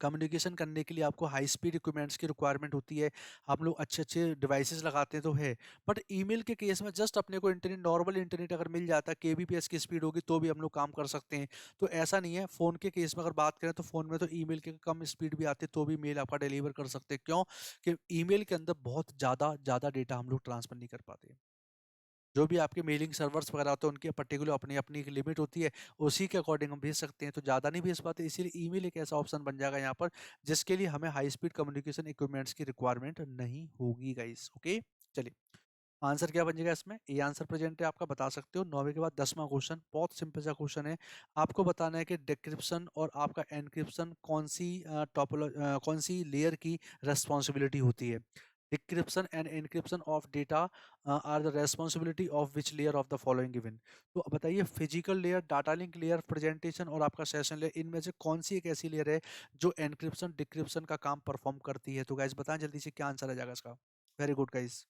कम्युनिकेशन करने के लिए आपको हाई स्पीड इक्विपमेंट्स की रिक्वायरमेंट होती है। हम लोग अच्छे अच्छे डिवाइसेस लगाते हैं तो है। बट ईमेल के केस में जस्ट अपने को इंटरनेट, नॉर्मल इंटरनेट अगर मिल जाता है, KBPS की स्पीड होगी तो भी हम लोग काम कर सकते हैं। तो ऐसा नहीं है, फ़ोन के केस में अगर बात करें तो फ़ोन में तो ईमेल के कम स्पीड भी आती है तो भी मेल आपका डिलीवर कर सकते हैं। क्यों कि ईमेल के अंदर बहुत ज़्यादा ज़्यादा डेटा हम लोग ट्रांसफर नहीं कर पाते। जो भी आपके मेलिंग सर्वर्स वगैरह होते हैं उनकी पर्टिकुलर अपनी अपनी एक लिमिट होती है, उसी के अकॉर्डिंग हम भेज सकते हैं, तो ज़्यादा नहीं भेज पाते। इसीलिए ईमेल एक ऐसा ऑप्शन बन जाएगा यहाँ पर जिसके लिए हमें हाई स्पीड कम्युनिकेशन इक्विपमेंट्स की रिक्वायरमेंट नहीं होगी गाइस। ओके चलिए आंसर क्या बन जाएगा इसमें, ये आंसर प्रेजेंट है आपका, बता सकते हो। 9वीं के बाद 10वां क्वेश्चन बहुत सिंपल सा क्वेश्चन है। आपको बताना है कि डिक्रिप्शन और आपका एनक्रिप्शन कौन सी लेयर की रेस्पॉन्सिबिलिटी होती है। Decryption and encryption of data are the responsibility of which layer of the following given. तो बताइए physical layer, data link layer, presentation और आपका सेशन लेयर, इनमें से कौन सी एक ऐसी लेयर है जो एनक्रिप्शन डिक्रिप्शन का काम परफॉर्म करती है। तो गाइज बताएं जल्दी से क्या आंसर आ जाएगा इसका। Very good guys.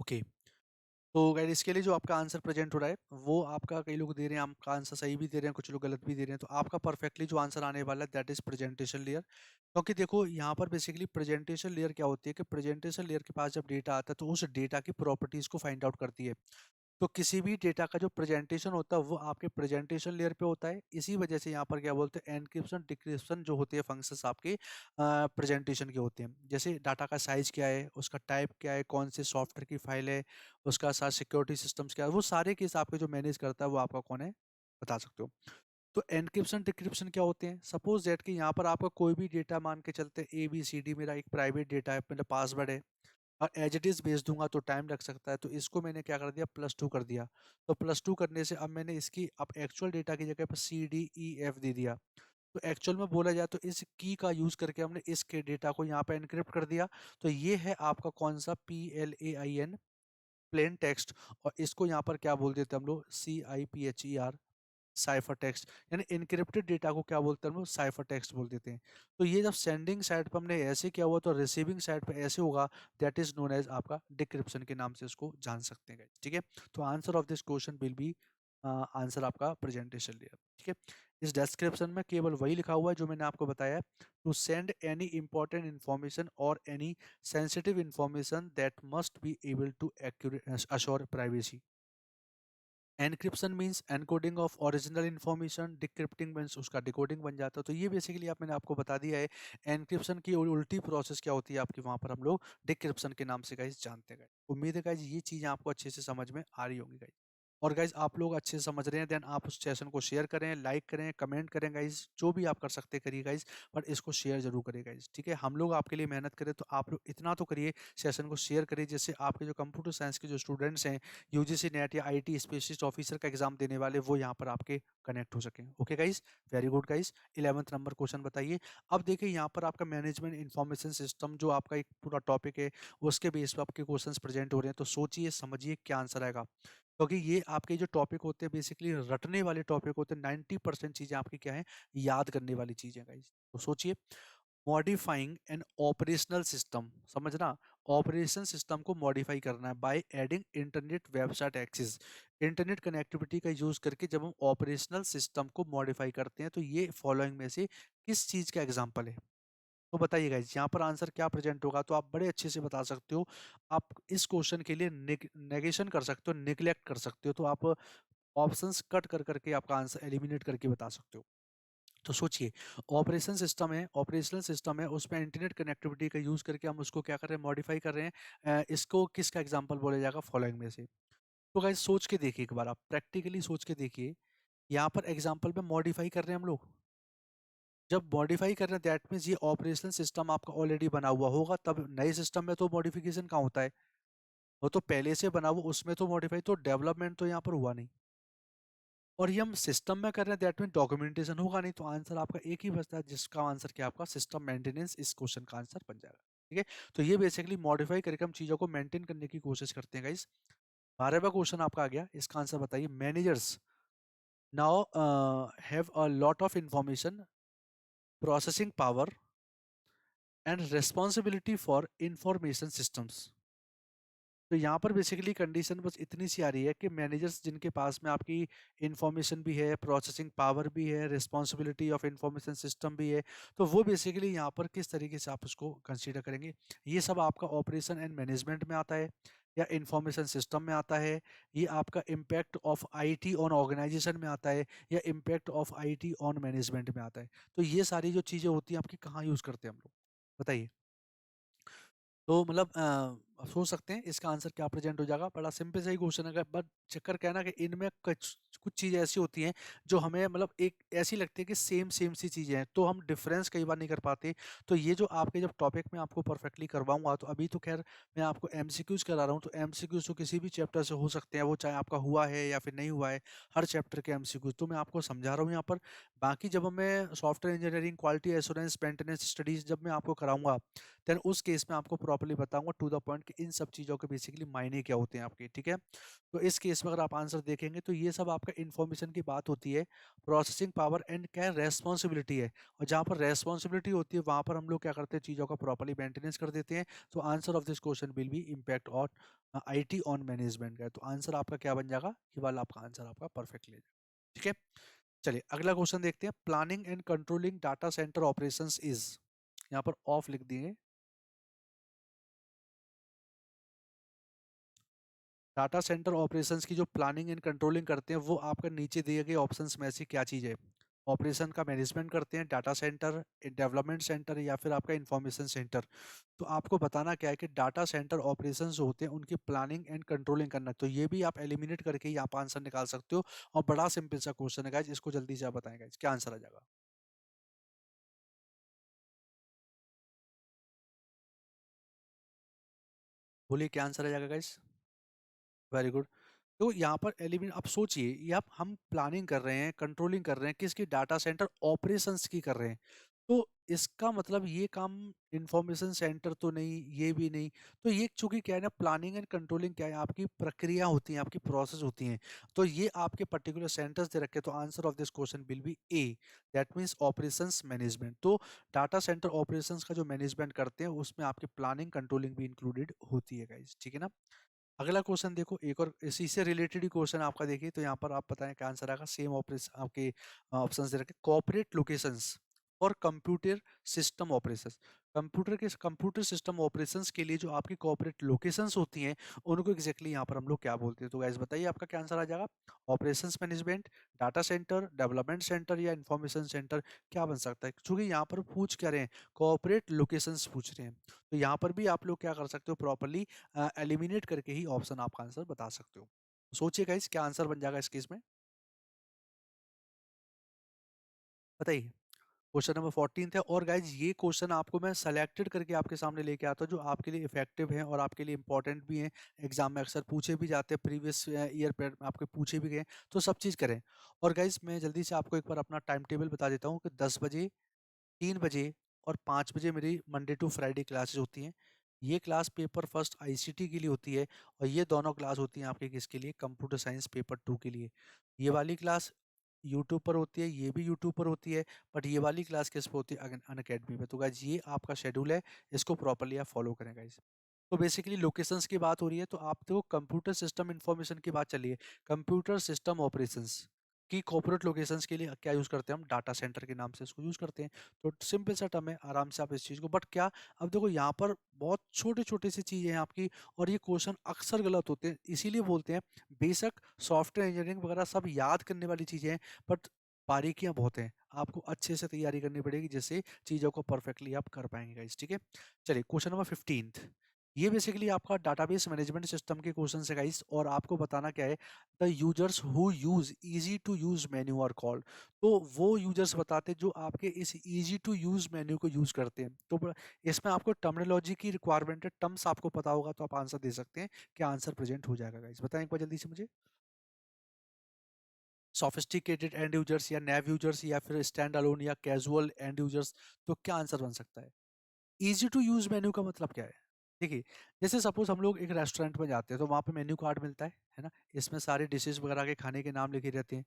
ओके तो गाइस इसके लिए जो आपका आंसर प्रेजेंट हो रहा है वो आपका, कई लोग दे रहे हैं आपका आंसर सही भी दे रहे हैं, कुछ लोग गलत भी दे रहे हैं। तो आपका परफेक्टली जो आंसर आने वाला है दैट इज प्रेजेंटेशन लेयर। क्योंकि देखो यहाँ पर बेसिकली प्रेजेंटेशन लेयर क्या होती है कि प्रेजेंटेशन लेयर के पास जब डेटा आता है तो उस डेटा की प्रॉपर्टीज को फाइंड आउट करती है। तो किसी भी डेटा का जो प्रेजेंटेशन होता है वो आपके प्रेजेंटेशन लेयर पे होता है। इसी वजह से यहाँ पर क्या बोलते हैं, एनक्रिप्शन डिक्रिप्शन जो होती है फंक्शंस आपके प्रेजेंटेशन के होते हैं। जैसे डाटा का साइज क्या है, उसका टाइप क्या है, कौन से सॉफ्टवेयर की फाइल है, उसका साथ सिक्योरिटी सिस्टम्स क्या है, वो सारे केस आपके जो मैनेज करता है वो आपका कौन है, बता सकते हो। तो एनक्रिप्शन डिक्रिप्शन क्या होते हैं, सपोज दैट कि यहाँ पर आपका कोई भी डेटा मान के चलते ABCD मेरा एक प्राइवेट डेटा है, मेरा पासवर्ड है, और एज इट इज़ भेज दूंगा तो टाइम लग सकता है। तो इसको मैंने क्या कर दिया, +2 कर दिया। तो +2 करने से अब मैंने इसकी अब एक्चुअल डेटा की जगह पर C D E F दे दिया। तो एक्चुअल में बोला जाए तो इस की का यूज करके हमने इसके डेटा को यहाँ पे एनक्रिप्ट कर दिया। तो ये है आपका कौन सा PLAIN, प्लेन टेक्स्ट। और इसको यहाँ पर क्या बोल देते हैं हम लोग, CIPHER, साइफर टेक्स्ट। यानी इनक्रिप्टेड डेटा को क्या बोलते हैं हम लोग, साइफर टेक्स्ट बोल देते हैं। तो ये जब सेंडिंग साइड पर हमने ऐसे किया हुआ तो रिसीविंग साइड पर ऐसे होगा, दैट इज नोन एज आपका डिक्रिप्शन के नाम से इसको जान सकते हैं। ठीक है, तो answer of this question will B answer आपका प्रेजेंटेशन लेयर। ठीक है, इस डिस्क्रिप्शन में केवल वही लिखा हुआ है जो मैंने आपको बताया, to send any important information और any sensitive information that must be able to accurate assure privacy. Encryption means encoding of original information, decrypting means उसका डिकोडिंग बन जाता है। तो ये बेसिकली आप मैंने आपको बता दिया है। एनक्रिप्शन की उल्टी प्रोसेस क्या होती है आपकी, वहां पर हम लोग डिक्रिप्शन के नाम से गाइस जानते हैं। उम्मीद है गाइस ये चीजें आपको अच्छे से समझ में आ रही होंगी गाइस। और गाइज आप लोग अच्छे से समझ रहे हैं, देन आप उस सेशन को शेयर करें, लाइक करें, कमेंट करें गाइज, जो भी आप कर सकते करिए गाइज, बट इसको शेयर जरूर करिए गाइज। ठीक है, हम लोग आपके लिए मेहनत करें तो आप लोग इतना तो करिए, सेशन को शेयर करिए, जिससे आपके जो कंप्यूटर साइंस के जो स्टूडेंट्स हैं, यूजीसी नेट या आईटी स्पेशलिस्ट ऑफिसर का एग्जाम देने वाले, वो यहाँ पर आपके कनेक्ट हो सकें। Okay guys, very good guys. 11th number question बताइए। अब देखिए यहाँ पर आपका मैनेजमेंट इंफॉर्मेशन सिस्टम जो आपका एक पूरा टॉपिक है, उसके बेस पर आपके क्वेश्चंस प्रेजेंट हो रहे हैं। तो सोचिए समझिए क्या आंसर आएगा, क्योंकि ये आपके जो टॉपिक होते हैं बेसिकली रटने वाले टॉपिक होते हैं। 90% चीजें आपकी क्या है, याद करने वाली चीजें गाइस। तो सोचिए, मॉडिफाइंग एन ऑपरेशनल सिस्टम, समझना, ऑपरेशन सिस्टम को मॉडिफाई करना है by adding internet website access. Internet connectivity का यूज करके जब हम ऑपरेशनल सिस्टम को मॉडिफाई करते हैं, तो ये फॉलोइंग में से किस चीज का एग्जांपल है। तो बताइए गाइस यहाँ पर आंसर क्या प्रेजेंट होगा। तो आप बड़े अच्छे से बता सकते हो। आप इस क्वेश्चन के लिए नेगेशन कर सकते हो, निग्लेक्ट कर सकते हो। तो आप ऑप्शंस कट कर करके आपका आंसर एलिमिनेट करके बता सकते हो। तो सोचिए, ऑपरेशन सिस्टम है, ऑपरेशनल सिस्टम है, उसमें इंटरनेट कनेक्टिविटी का यूज करके हम उसको क्या कर रहे हैं, मॉडिफाई कर रहे हैं। इसको किसका एग्जांपल बोला जाएगा फॉलोइंग में से। तो गाइस सोच के देखिए, एक बार आप प्रैक्टिकली सोच के देखिए। यहाँ पर एग्जांपल में मॉडिफाई कर रहे हैं हम लोग। जब मॉडिफाई कर रहे हैं दैट मीन्स ये ऑपरेशनल सिस्टम आपका ऑलरेडी बना हुआ होगा, तब नए सिस्टम में तो मॉडिफिकेशन कहाँ होता है, वो तो पहले से बना हुआ, उसमें तो मॉडिफाई, तो डेवलपमेंट तो यहाँ पर हुआ नहीं। और ये हम सिस्टम में कर रहे हैं दैट मीन डॉक्यूमेंटेशन होगा नहीं। तो आंसर आपका एक ही बचता है, जिसका आंसर क्या आपका सिस्टम मेंटेनेंस इस क्वेश्चन का आंसर बन जाएगा। ठीक है, तो ये बेसिकली मॉडिफाई करके हम चीजों को मेंटेन करने की कोशिश करते हैं गाइस। 12वां क्वेश्चन आपका आ गया, इसका आंसर बताइए। Managers now have a lot of information, processing power and responsibility for information systems. तो यहाँ पर बेसिकली कंडीशन बस इतनी सी आ रही है कि मैनेजर्स जिनके पास में आपकी इंफॉर्मेशन भी है, प्रोसेसिंग पावर भी है, रिस्पॉन्सिबिलिटी ऑफ इंफॉर्मेशन सिस्टम भी है, तो वो बेसिकली यहाँ पर किस तरीके से आप उसको कंसीडर करेंगे। ये सब आपका ऑपरेशन एंड मैनेजमेंट में आता है, या इंफॉर्मेशन सिस्टम में आता है, ये आपका impact of IT on organisation में आता है, या impact of IT on management में आता है। तो ये सारी जो चीज़ें होती हैं आपकी कहाँ यूज़ करते हैं हम लोग, बताइए। तो मतलब सोच सकते हैं इसका आंसर क्या प्रेजेंट हो जाएगा। बड़ा सिंपल सा ही क्वेश्चन है, बट चक्कर क्या है ना कि इनमें कुछ कुछ चीज़ें ऐसी होती हैं जो हमें मतलब एक ऐसी लगती है कि सेम सेम सी चीज़ें हैं, तो हम डिफरेंस कई बार नहीं कर पाते। तो ये जो आपके जब टॉपिक में आपको परफेक्टली करवाऊंगा, तो अभी तो खैर मैं आपको एमसीक्यूज करा रहा हूँ। तो एमसीक्यूज तो किसी भी चैप्टर से हो सकते हैं, वो चाहे आपका हुआ है या फिर नहीं हुआ है। हर चैप्टर के एमसीक्यूज तो मैं आपको समझा रहा हूँ यहाँ पर। बाकी जब मैं software engineering quality assurance maintenance studies जब मैं आपको कराऊंगा, देन उस केस में आपको प्रॉपर्ली बताऊंगा टू द पॉइंट कि इन सब चीज़ों के बेसिकली मायने क्या होते हैं आपके। ठीक है, तो इस केस में अगर आप आंसर देखेंगे तो ये सब आपका इन्फॉर्मेशन की बात होती है, प्रोसेसिंग पावर एंड क्या रेस्पॉन्सिबिलिटी है। और जहाँ पर रेस्पॉन्सिबिलिटी होती है वहाँ पर हम लोग क्या करते हैं, चीज़ों का प्रॉपर्ली मेंटेनेंस कर देते हैं। तो answer of this question will B impact on IT on management का। तो आंसर आपका क्या बन जाएगा, केवल आपका आंसर आपका परफेक्ट ले जाएगा। ठीक है, चलिए अगला क्वेश्चन देखते हैं। Planning and controlling data centre operations is, यहाँ पर ऑफ लिख दिए। डाटा सेंटर ऑपरेशंस की जो प्लानिंग एंड कंट्रोलिंग करते हैं, वो आपके नीचे दिए गए ऑप्शंस में से क्या चीज़ है। ऑपरेशन का मैनेजमेंट करते हैं डाटा सेंटर, डेवलपमेंट सेंटर, या फिर आपका इंफॉर्मेशन सेंटर। तो आपको बताना क्या है कि डाटा सेंटर ऑपरेशंस जो होते हैं उनकी प्लानिंग एंड कंट्रोलिंग करना। तो ये भी आप एलिमिनेट करके ही आप आंसर निकाल सकते हो। और बड़ा सिंपल सा क्वेश्चन है गाइस, इसको जल्दी से आप बताएंगे क्या आंसर आ जाएगा। बोलिए क्या आंसर आ जाएगा गाइस। Very good. तो यहाँ पर एलिमेंट आप सोचिए, ये आप हम प्लानिंग कर रहे हैं, कंट्रोलिंग कर रहे हैं, किसकी? डाटा सेंटर ऑपरेशंस की कर रहे हैं। तो इसका मतलब ये काम इंफॉर्मेशन सेंटर तो नहीं, ये भी नहीं। तो ये चूंकि क्या है ना, प्लानिंग एंड कंट्रोलिंग क्या है, आपकी प्रक्रिया होती है, आपकी प्रोसेस होती हैं। तो ये आपके पर्टिकुलर सेंटर्स दे रखे, तो answer of this question will B A, that means operations management. तो डाटा सेंटर ऑपरेशंस का जो मैनेजमेंट करते हैं, उसमें आपकी प्लानिंग कंट्रोलिंग भी इंक्लूडेड होती है गाइज, ठीक है ना। अगला क्वेश्चन देखो, एक और इसी से रिलेटेड ही क्वेश्चन आपका देखिए, तो यहाँ पर आप बताएं क्या आंसर आएगा। सेम ऑपरेशन आपके ऑप्शंस दे रखे, कॉर्पोरेट लोकेशंस और computer system operations. Computer system operations के लिए जो आपकी कॉर्पोरेट लोकेशंस होती हैं, उनको एग्जैक्टली यहाँ पर हम लोग क्या बोलते हैं? तो गाइस बताइए आपका क्या आंसर आ जाएगा। Operations management, data centre, development centre या इंफॉर्मेशन सेंटर, क्या बन सकता है? क्योंकि यहाँ पर पूछ क्या रहे हैं, कॉर्पोरेट लोकेशंस पूछ रहे हैं। तो यहाँ पर भी आप लोग क्या कर सकते हो, प्रॉपरली एलिमिनेट करके ही ऑप्शन आपका आंसर बता सकते हो। सोचिए गाइस क्या आंसर बन जाएगा इस केस में, बताइए। क्वेश्चन नंबर 14 है, और गाइज ये क्वेश्चन आपको मैं सेलेक्टेड करके आपके सामने लेके आता हूँ, जो आपके लिए इफेक्टिव हैं और आपके लिए इंपॉर्टेंट भी हैं। एग्जाम में अक्सर पूछे भी जाते हैं, प्रीवियस ईयर पे आपके पूछे भी गए, तो सब चीज़ करें। और गाइज मैं जल्दी से आपको एक बार अपना टाइम टेबल बता देता हूँ कि 10 बजे, 3 बजे और 5 बजे मेरी मंडे टू फ्राइडे क्लासेज होती हैं। ये क्लास पेपर फर्स्ट आईसीटी के लिए होती है, और ये दोनों क्लास होती हैं आपके किसके लिए? कंप्यूटर साइंस पेपर 2 के लिए। ये वाली क्लास यूट्यूब पर होती है, ये भी यूट्यूब पर होती है, बट ये वाली क्लास किस पे होती है? अनअकैडमी पे। तो गाइज ये आपका शेड्यूल है, इसको प्रॉपरली आप फॉलो करें गाइज। तो बेसिकली लोकेशंस की बात हो रही है, तो आप तो कंप्यूटर सिस्टम इंफॉर्मेशन की बात चलिए, कंप्यूटर सिस्टम ऑपरेशंस की कॉर्पोरेट लोकेशंस के लिए क्या यूज करते हैं हम? डाटा सेंटर के नाम से इसको यूज करते हैं। तो सिंपल सा टर्म है, आराम से आप इस चीज को, बट क्या, अब देखो यहाँ पर बहुत छोटे छोटे सी चीजें हैं आपकी, और ये क्वेश्चन अक्सर गलत होते हैं, इसीलिए बोलते हैं बेशक सॉफ्टवेयर इंजीनियरिंग वगैरह सब याद करने वाली चीजें हैं, बट बारीकियां बहुत हैं, आपको अच्छे से तैयारी करनी पड़ेगी, जिससे चीजों को परफेक्टली आप कर पाएंगे गाइस, ठीक है। चलिए क्वेश्चन नंबर 15, ये बेसिकली आपका डाटाबेस मैनेजमेंट सिस्टम के क्वेश्चन है गाइस, और आपको बताना क्या है, the users who use easy to use menu are called. तो वो यूजर्स बताते हैं जो आपके इस इजी टू यूज मेन्यू को यूज करते हैं। तो इसमें आपको टर्मिनोलॉजी की रिक्वायरमेंट है, टर्म्स आपको पता होगा तो आप आंसर दे सकते हैं, क्या आंसर प्रेजेंट हो जाएगा गाइस, बताएं एक बार जल्दी से मुझे। सोफिस्टिकेटेड एंड यूजर्स या नैव यूजर्स या फिर स्टैंड अलोन या कैजुअल एंड यूजर्स, तो क्या आंसर बन सकता है? ईजी टू यूज मेन्यू का मतलब क्या है? देखिए, जैसे सपोज हम लोग एक रेस्टोरेंट में जाते हैं, तो वहाँ पे मेन्यू कार्ड मिलता है ना, इसमें सारे डिशेस वगैरह के खाने के नाम लिखे रहते हैं।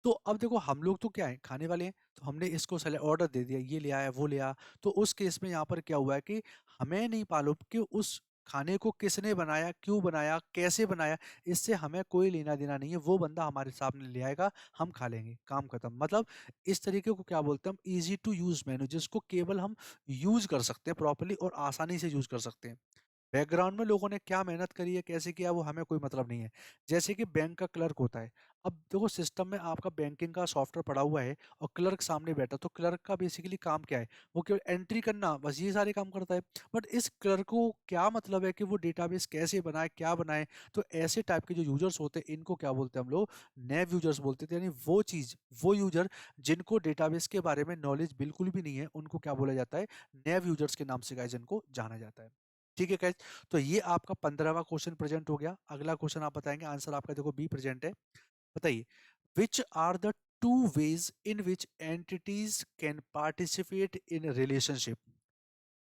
तो अब देखो हम लोग तो क्या है, खाने वाले हैं, तो हमने इसको ऑर्डर दे दिया, ये ले आया वो ले आया। तो उस केस में यहाँ पर क्या हुआ है कि हमें नहीं मालूम कि उस खाने को किसने बनाया, क्यों बनाया, कैसे बनाया, इससे हमें कोई लेना देना नहीं है। वो बंदा हमारे सामने ले आएगा, हम खा लेंगे, काम खत्म। मतलब इस तरीके को क्या बोलते हैं हम? इजी टू यूज मेन्यू, जिसको केवल हम यूज कर सकते हैं प्रॉपर्ली और आसानी से यूज कर सकते हैं। बैकग्राउंड में लोगों ने क्या मेहनत करी है, कैसे किया, वो हमें कोई मतलब नहीं है। जैसे कि बैंक का क्लर्क होता है, अब देखो सिस्टम में आपका बैंकिंग का सॉफ्टवेयर पड़ा हुआ है और क्लर्क सामने बैठा, तो क्लर्क का बेसिकली काम क्या है? वो केवल एंट्री करना, बस ये सारे काम करता है। बट इस क्लर्क को क्या मतलब है कि वो डेटाबेस कैसे बनाए, क्या बनाए? तो ऐसे टाइप के जो यूजर्स होते हैं, इनको क्या बोलते हैं हम लोग? नैव यूजर्स बोलते थे। यानी वो चीज, वो यूजर जिनको डेटाबेस के बारे में नॉलेज बिल्कुल भी नहीं है, उनको क्या बोला जाता है? नैव यूजर्स के नाम से गाइस इनको जाना जाता है, ठीक है गाइस। तो ये आपका 15वां क्वेश्चन प्रेजेंट हो गया। अगला क्वेश्चन आप बताएंगे, आंसर आपका देखो बी प्रेजेंट है। बताइए, which are the two ways in which entities can participate in relationship?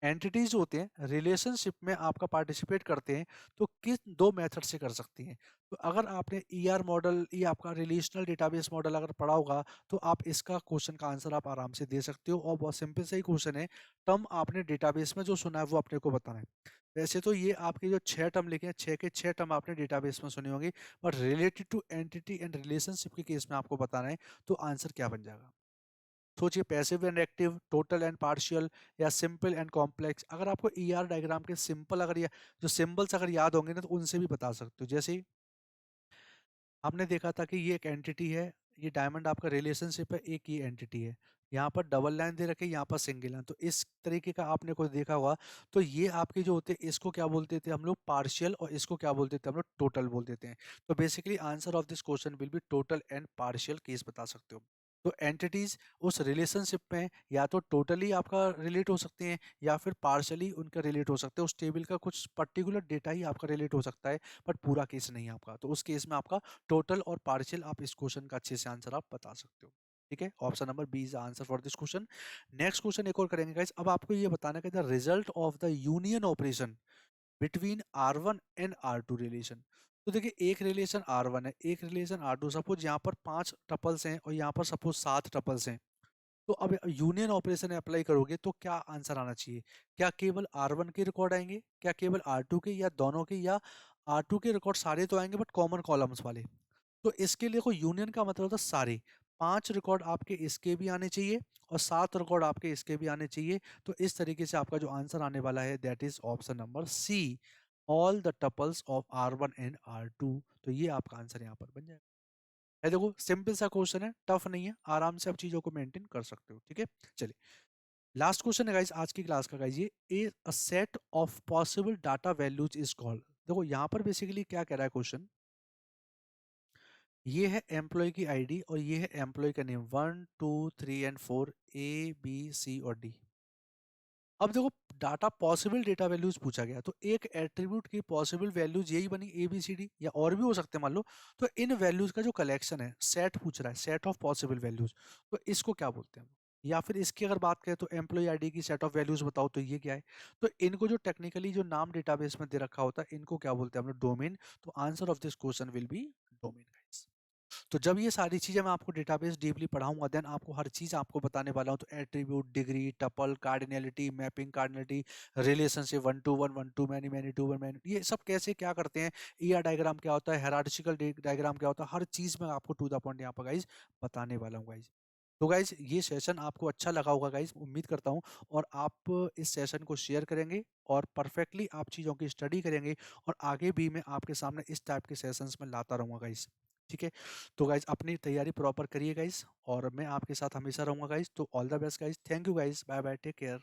Entities जो होते हैं रिलेशनशिप में आपका पार्टिसिपेट करते हैं, तो किस दो मेथड से कर सकती हैं? तो अगर आपने ईआर मॉडल या आपका रिलेशनल डेटाबेस मॉडल अगर पढ़ा होगा, तो आप इसका क्वेश्चन का आंसर आप आराम से दे सकते हो, और बहुत सिंपल सा ही क्वेश्चन है। टर्म आपने डेटाबेस में जो सुना है वो अपने को बताना है। वैसे तो ये आपके जो 6 टर्म लिखे हैं, 6 के 6 टर्म आपने डेटाबेस में सुनी होंगी, but related to entity and relationship के केस में आपको बताना है, तो आंसर क्या बन जाएगा? सोचिए, passive and active, total and partial, या सिंपल एंड कॉम्प्लेक्स। अगर आपको ईआर डायग्राम के सिंपल अगर जो सिंबल्स अगर याद होंगे ना, तो उनसे भी बता सकते हो। जैसे आपने देखा था कि ये एक एंटिटी है, ये डायमंड आपका रिलेशनशिप है, एक ये एंटिटी है, यहाँ पर डबल लाइन दे रखे, यहाँ पर सिंगल लाइन, तो इस तरीके का आपने कुछ देखा होगा। तो ये आपके जो होते हैं, इसको क्या बोलते थे हम लोग? पार्शियल, और इसको क्या बोलते थे हम लोग? टोटल बोल देते हैं। तो basically answer of this question will B total and partial case, बता सकते हो। तो एंटिटीज उस रिलेशनशिप में या तो टोटली आपका रिलेट हो सकते हैं या फिर पार्शली उनका रिलेट हो सकते हैं, उस टेबल का कुछ पर्टिकुलर डेटा ही आपका रिलेट हो सकता है, बट पूरा केस नहीं है आपका। तो उस केस में आपका टोटल और पार्शियल, आप इस क्वेश्चन का अच्छे से आंसर आप बता सकते हो। ठीक है, option number B is answer for this question. Next question एक और करेंगे गाइस। अब आपको ये बताना है the result of the union operation between R1 and R2 relation. तो देखिए एक रिलेशन R1 है, एक रिलेशन R2, सपोज यहाँ पर 5 टपल्स हैं और यहाँ पर सपोज 7 टपल्स हैं। तो अब यूनियन ऑपरेशन अप्लाई करोगे तो क्या आंसर आना चाहिए? क्या केवल R1 के रिकॉर्ड आएंगे, क्या केवल R2 के, या दोनों के, या R2 के रिकॉर्ड सारे तो आएंगे बट कॉमन कॉलम्स वाले? तो इसके लिए को यूनियन का मतलब होता है सारे 5 रिकॉर्ड आपके इसके भी आने चाहिए और 7 रिकॉर्ड आपके इसके भी आने चाहिए। तो इस तरीके से आपका जो आंसर आने वाला है that is option number C, all the tuples of R1 and R2। तो ये आपका आंसर यहाँ पर बन जाएगा। है, देखो सिंपल सा क्वेश्चन है, टफ नहीं है, आराम से आप चीजों को मेंटेन कर सकते हो। ठीक है, चलिए लास्ट क्वेश्चन है गाइस आज की क्लास का गाइस, ये a set of possible data values is called. देखो यहाँ पर बेसिकली क्या कह रहा है क्वेश्चन, ये है एम्प्लॉय की आईडी और ये है एम्प्लॉय का name 1 2 3 and 4 A B C और D। अब देखो डाटा पॉसिबल डेटा वैल्यूज पूछा गया, तो एक एट्रीब्यूट की पॉसिबल वैल्यूज यही बनी ABCD, या और भी हो सकते हैं मान लो। तो इन वैल्यूज का जो कलेक्शन है, सेट पूछ रहा है, सेट ऑफ पॉसिबल वैल्यूज, तो इसको क्या बोलते हैं? या फिर इसकी अगर बात करें तो एम्प्लॉय आईडी की सेट ऑफ वैल्यूज बताओ, तो ये क्या है? तो इनको जो टेक्निकली जो नाम डेटाबेस में दे रखा होता है, इनको क्या बोलते हैं हम लोग? डोमेन। तो answer of this question will B domain guys. तो जब ये सारी चीजें मैं आपको डेटाबेस डीपली पढ़ाऊंगा, देन आपको हर चीज आपको बताने वाला हूँ। तो attribute, degree, tuple, cardinality, mapping, cardinality, relationship, 1 to 1, 1 to many, many to 1, many, ये सब कैसे क्या करते हैं, ईआर डायग्राम क्या होता है, हेरार्चिकल डायग्राम क्या होता है, हर चीज में आपको टू द पॉइंट यहाँ पर गाइज बताने वाला हूँ गाइज। तो गाइज ये सेशन आपको अच्छा लगा होगा गाइज, उम्मीद करता हूँ। और आप इस सेशन को शेयर करेंगे और परफेक्टली आप चीज़ों की स्टडी करेंगे, और आगे भी मैं आपके सामने इस टाइप के सेशंस में लाता रहूँगा गाइज। ठीक है, तो गाइज अपनी तैयारी प्रॉपर करिए गाइज, और मैं आपके साथ हमेशा रहूँगा गाइज। तो all the best guys, thank you guys, bye bye, take care.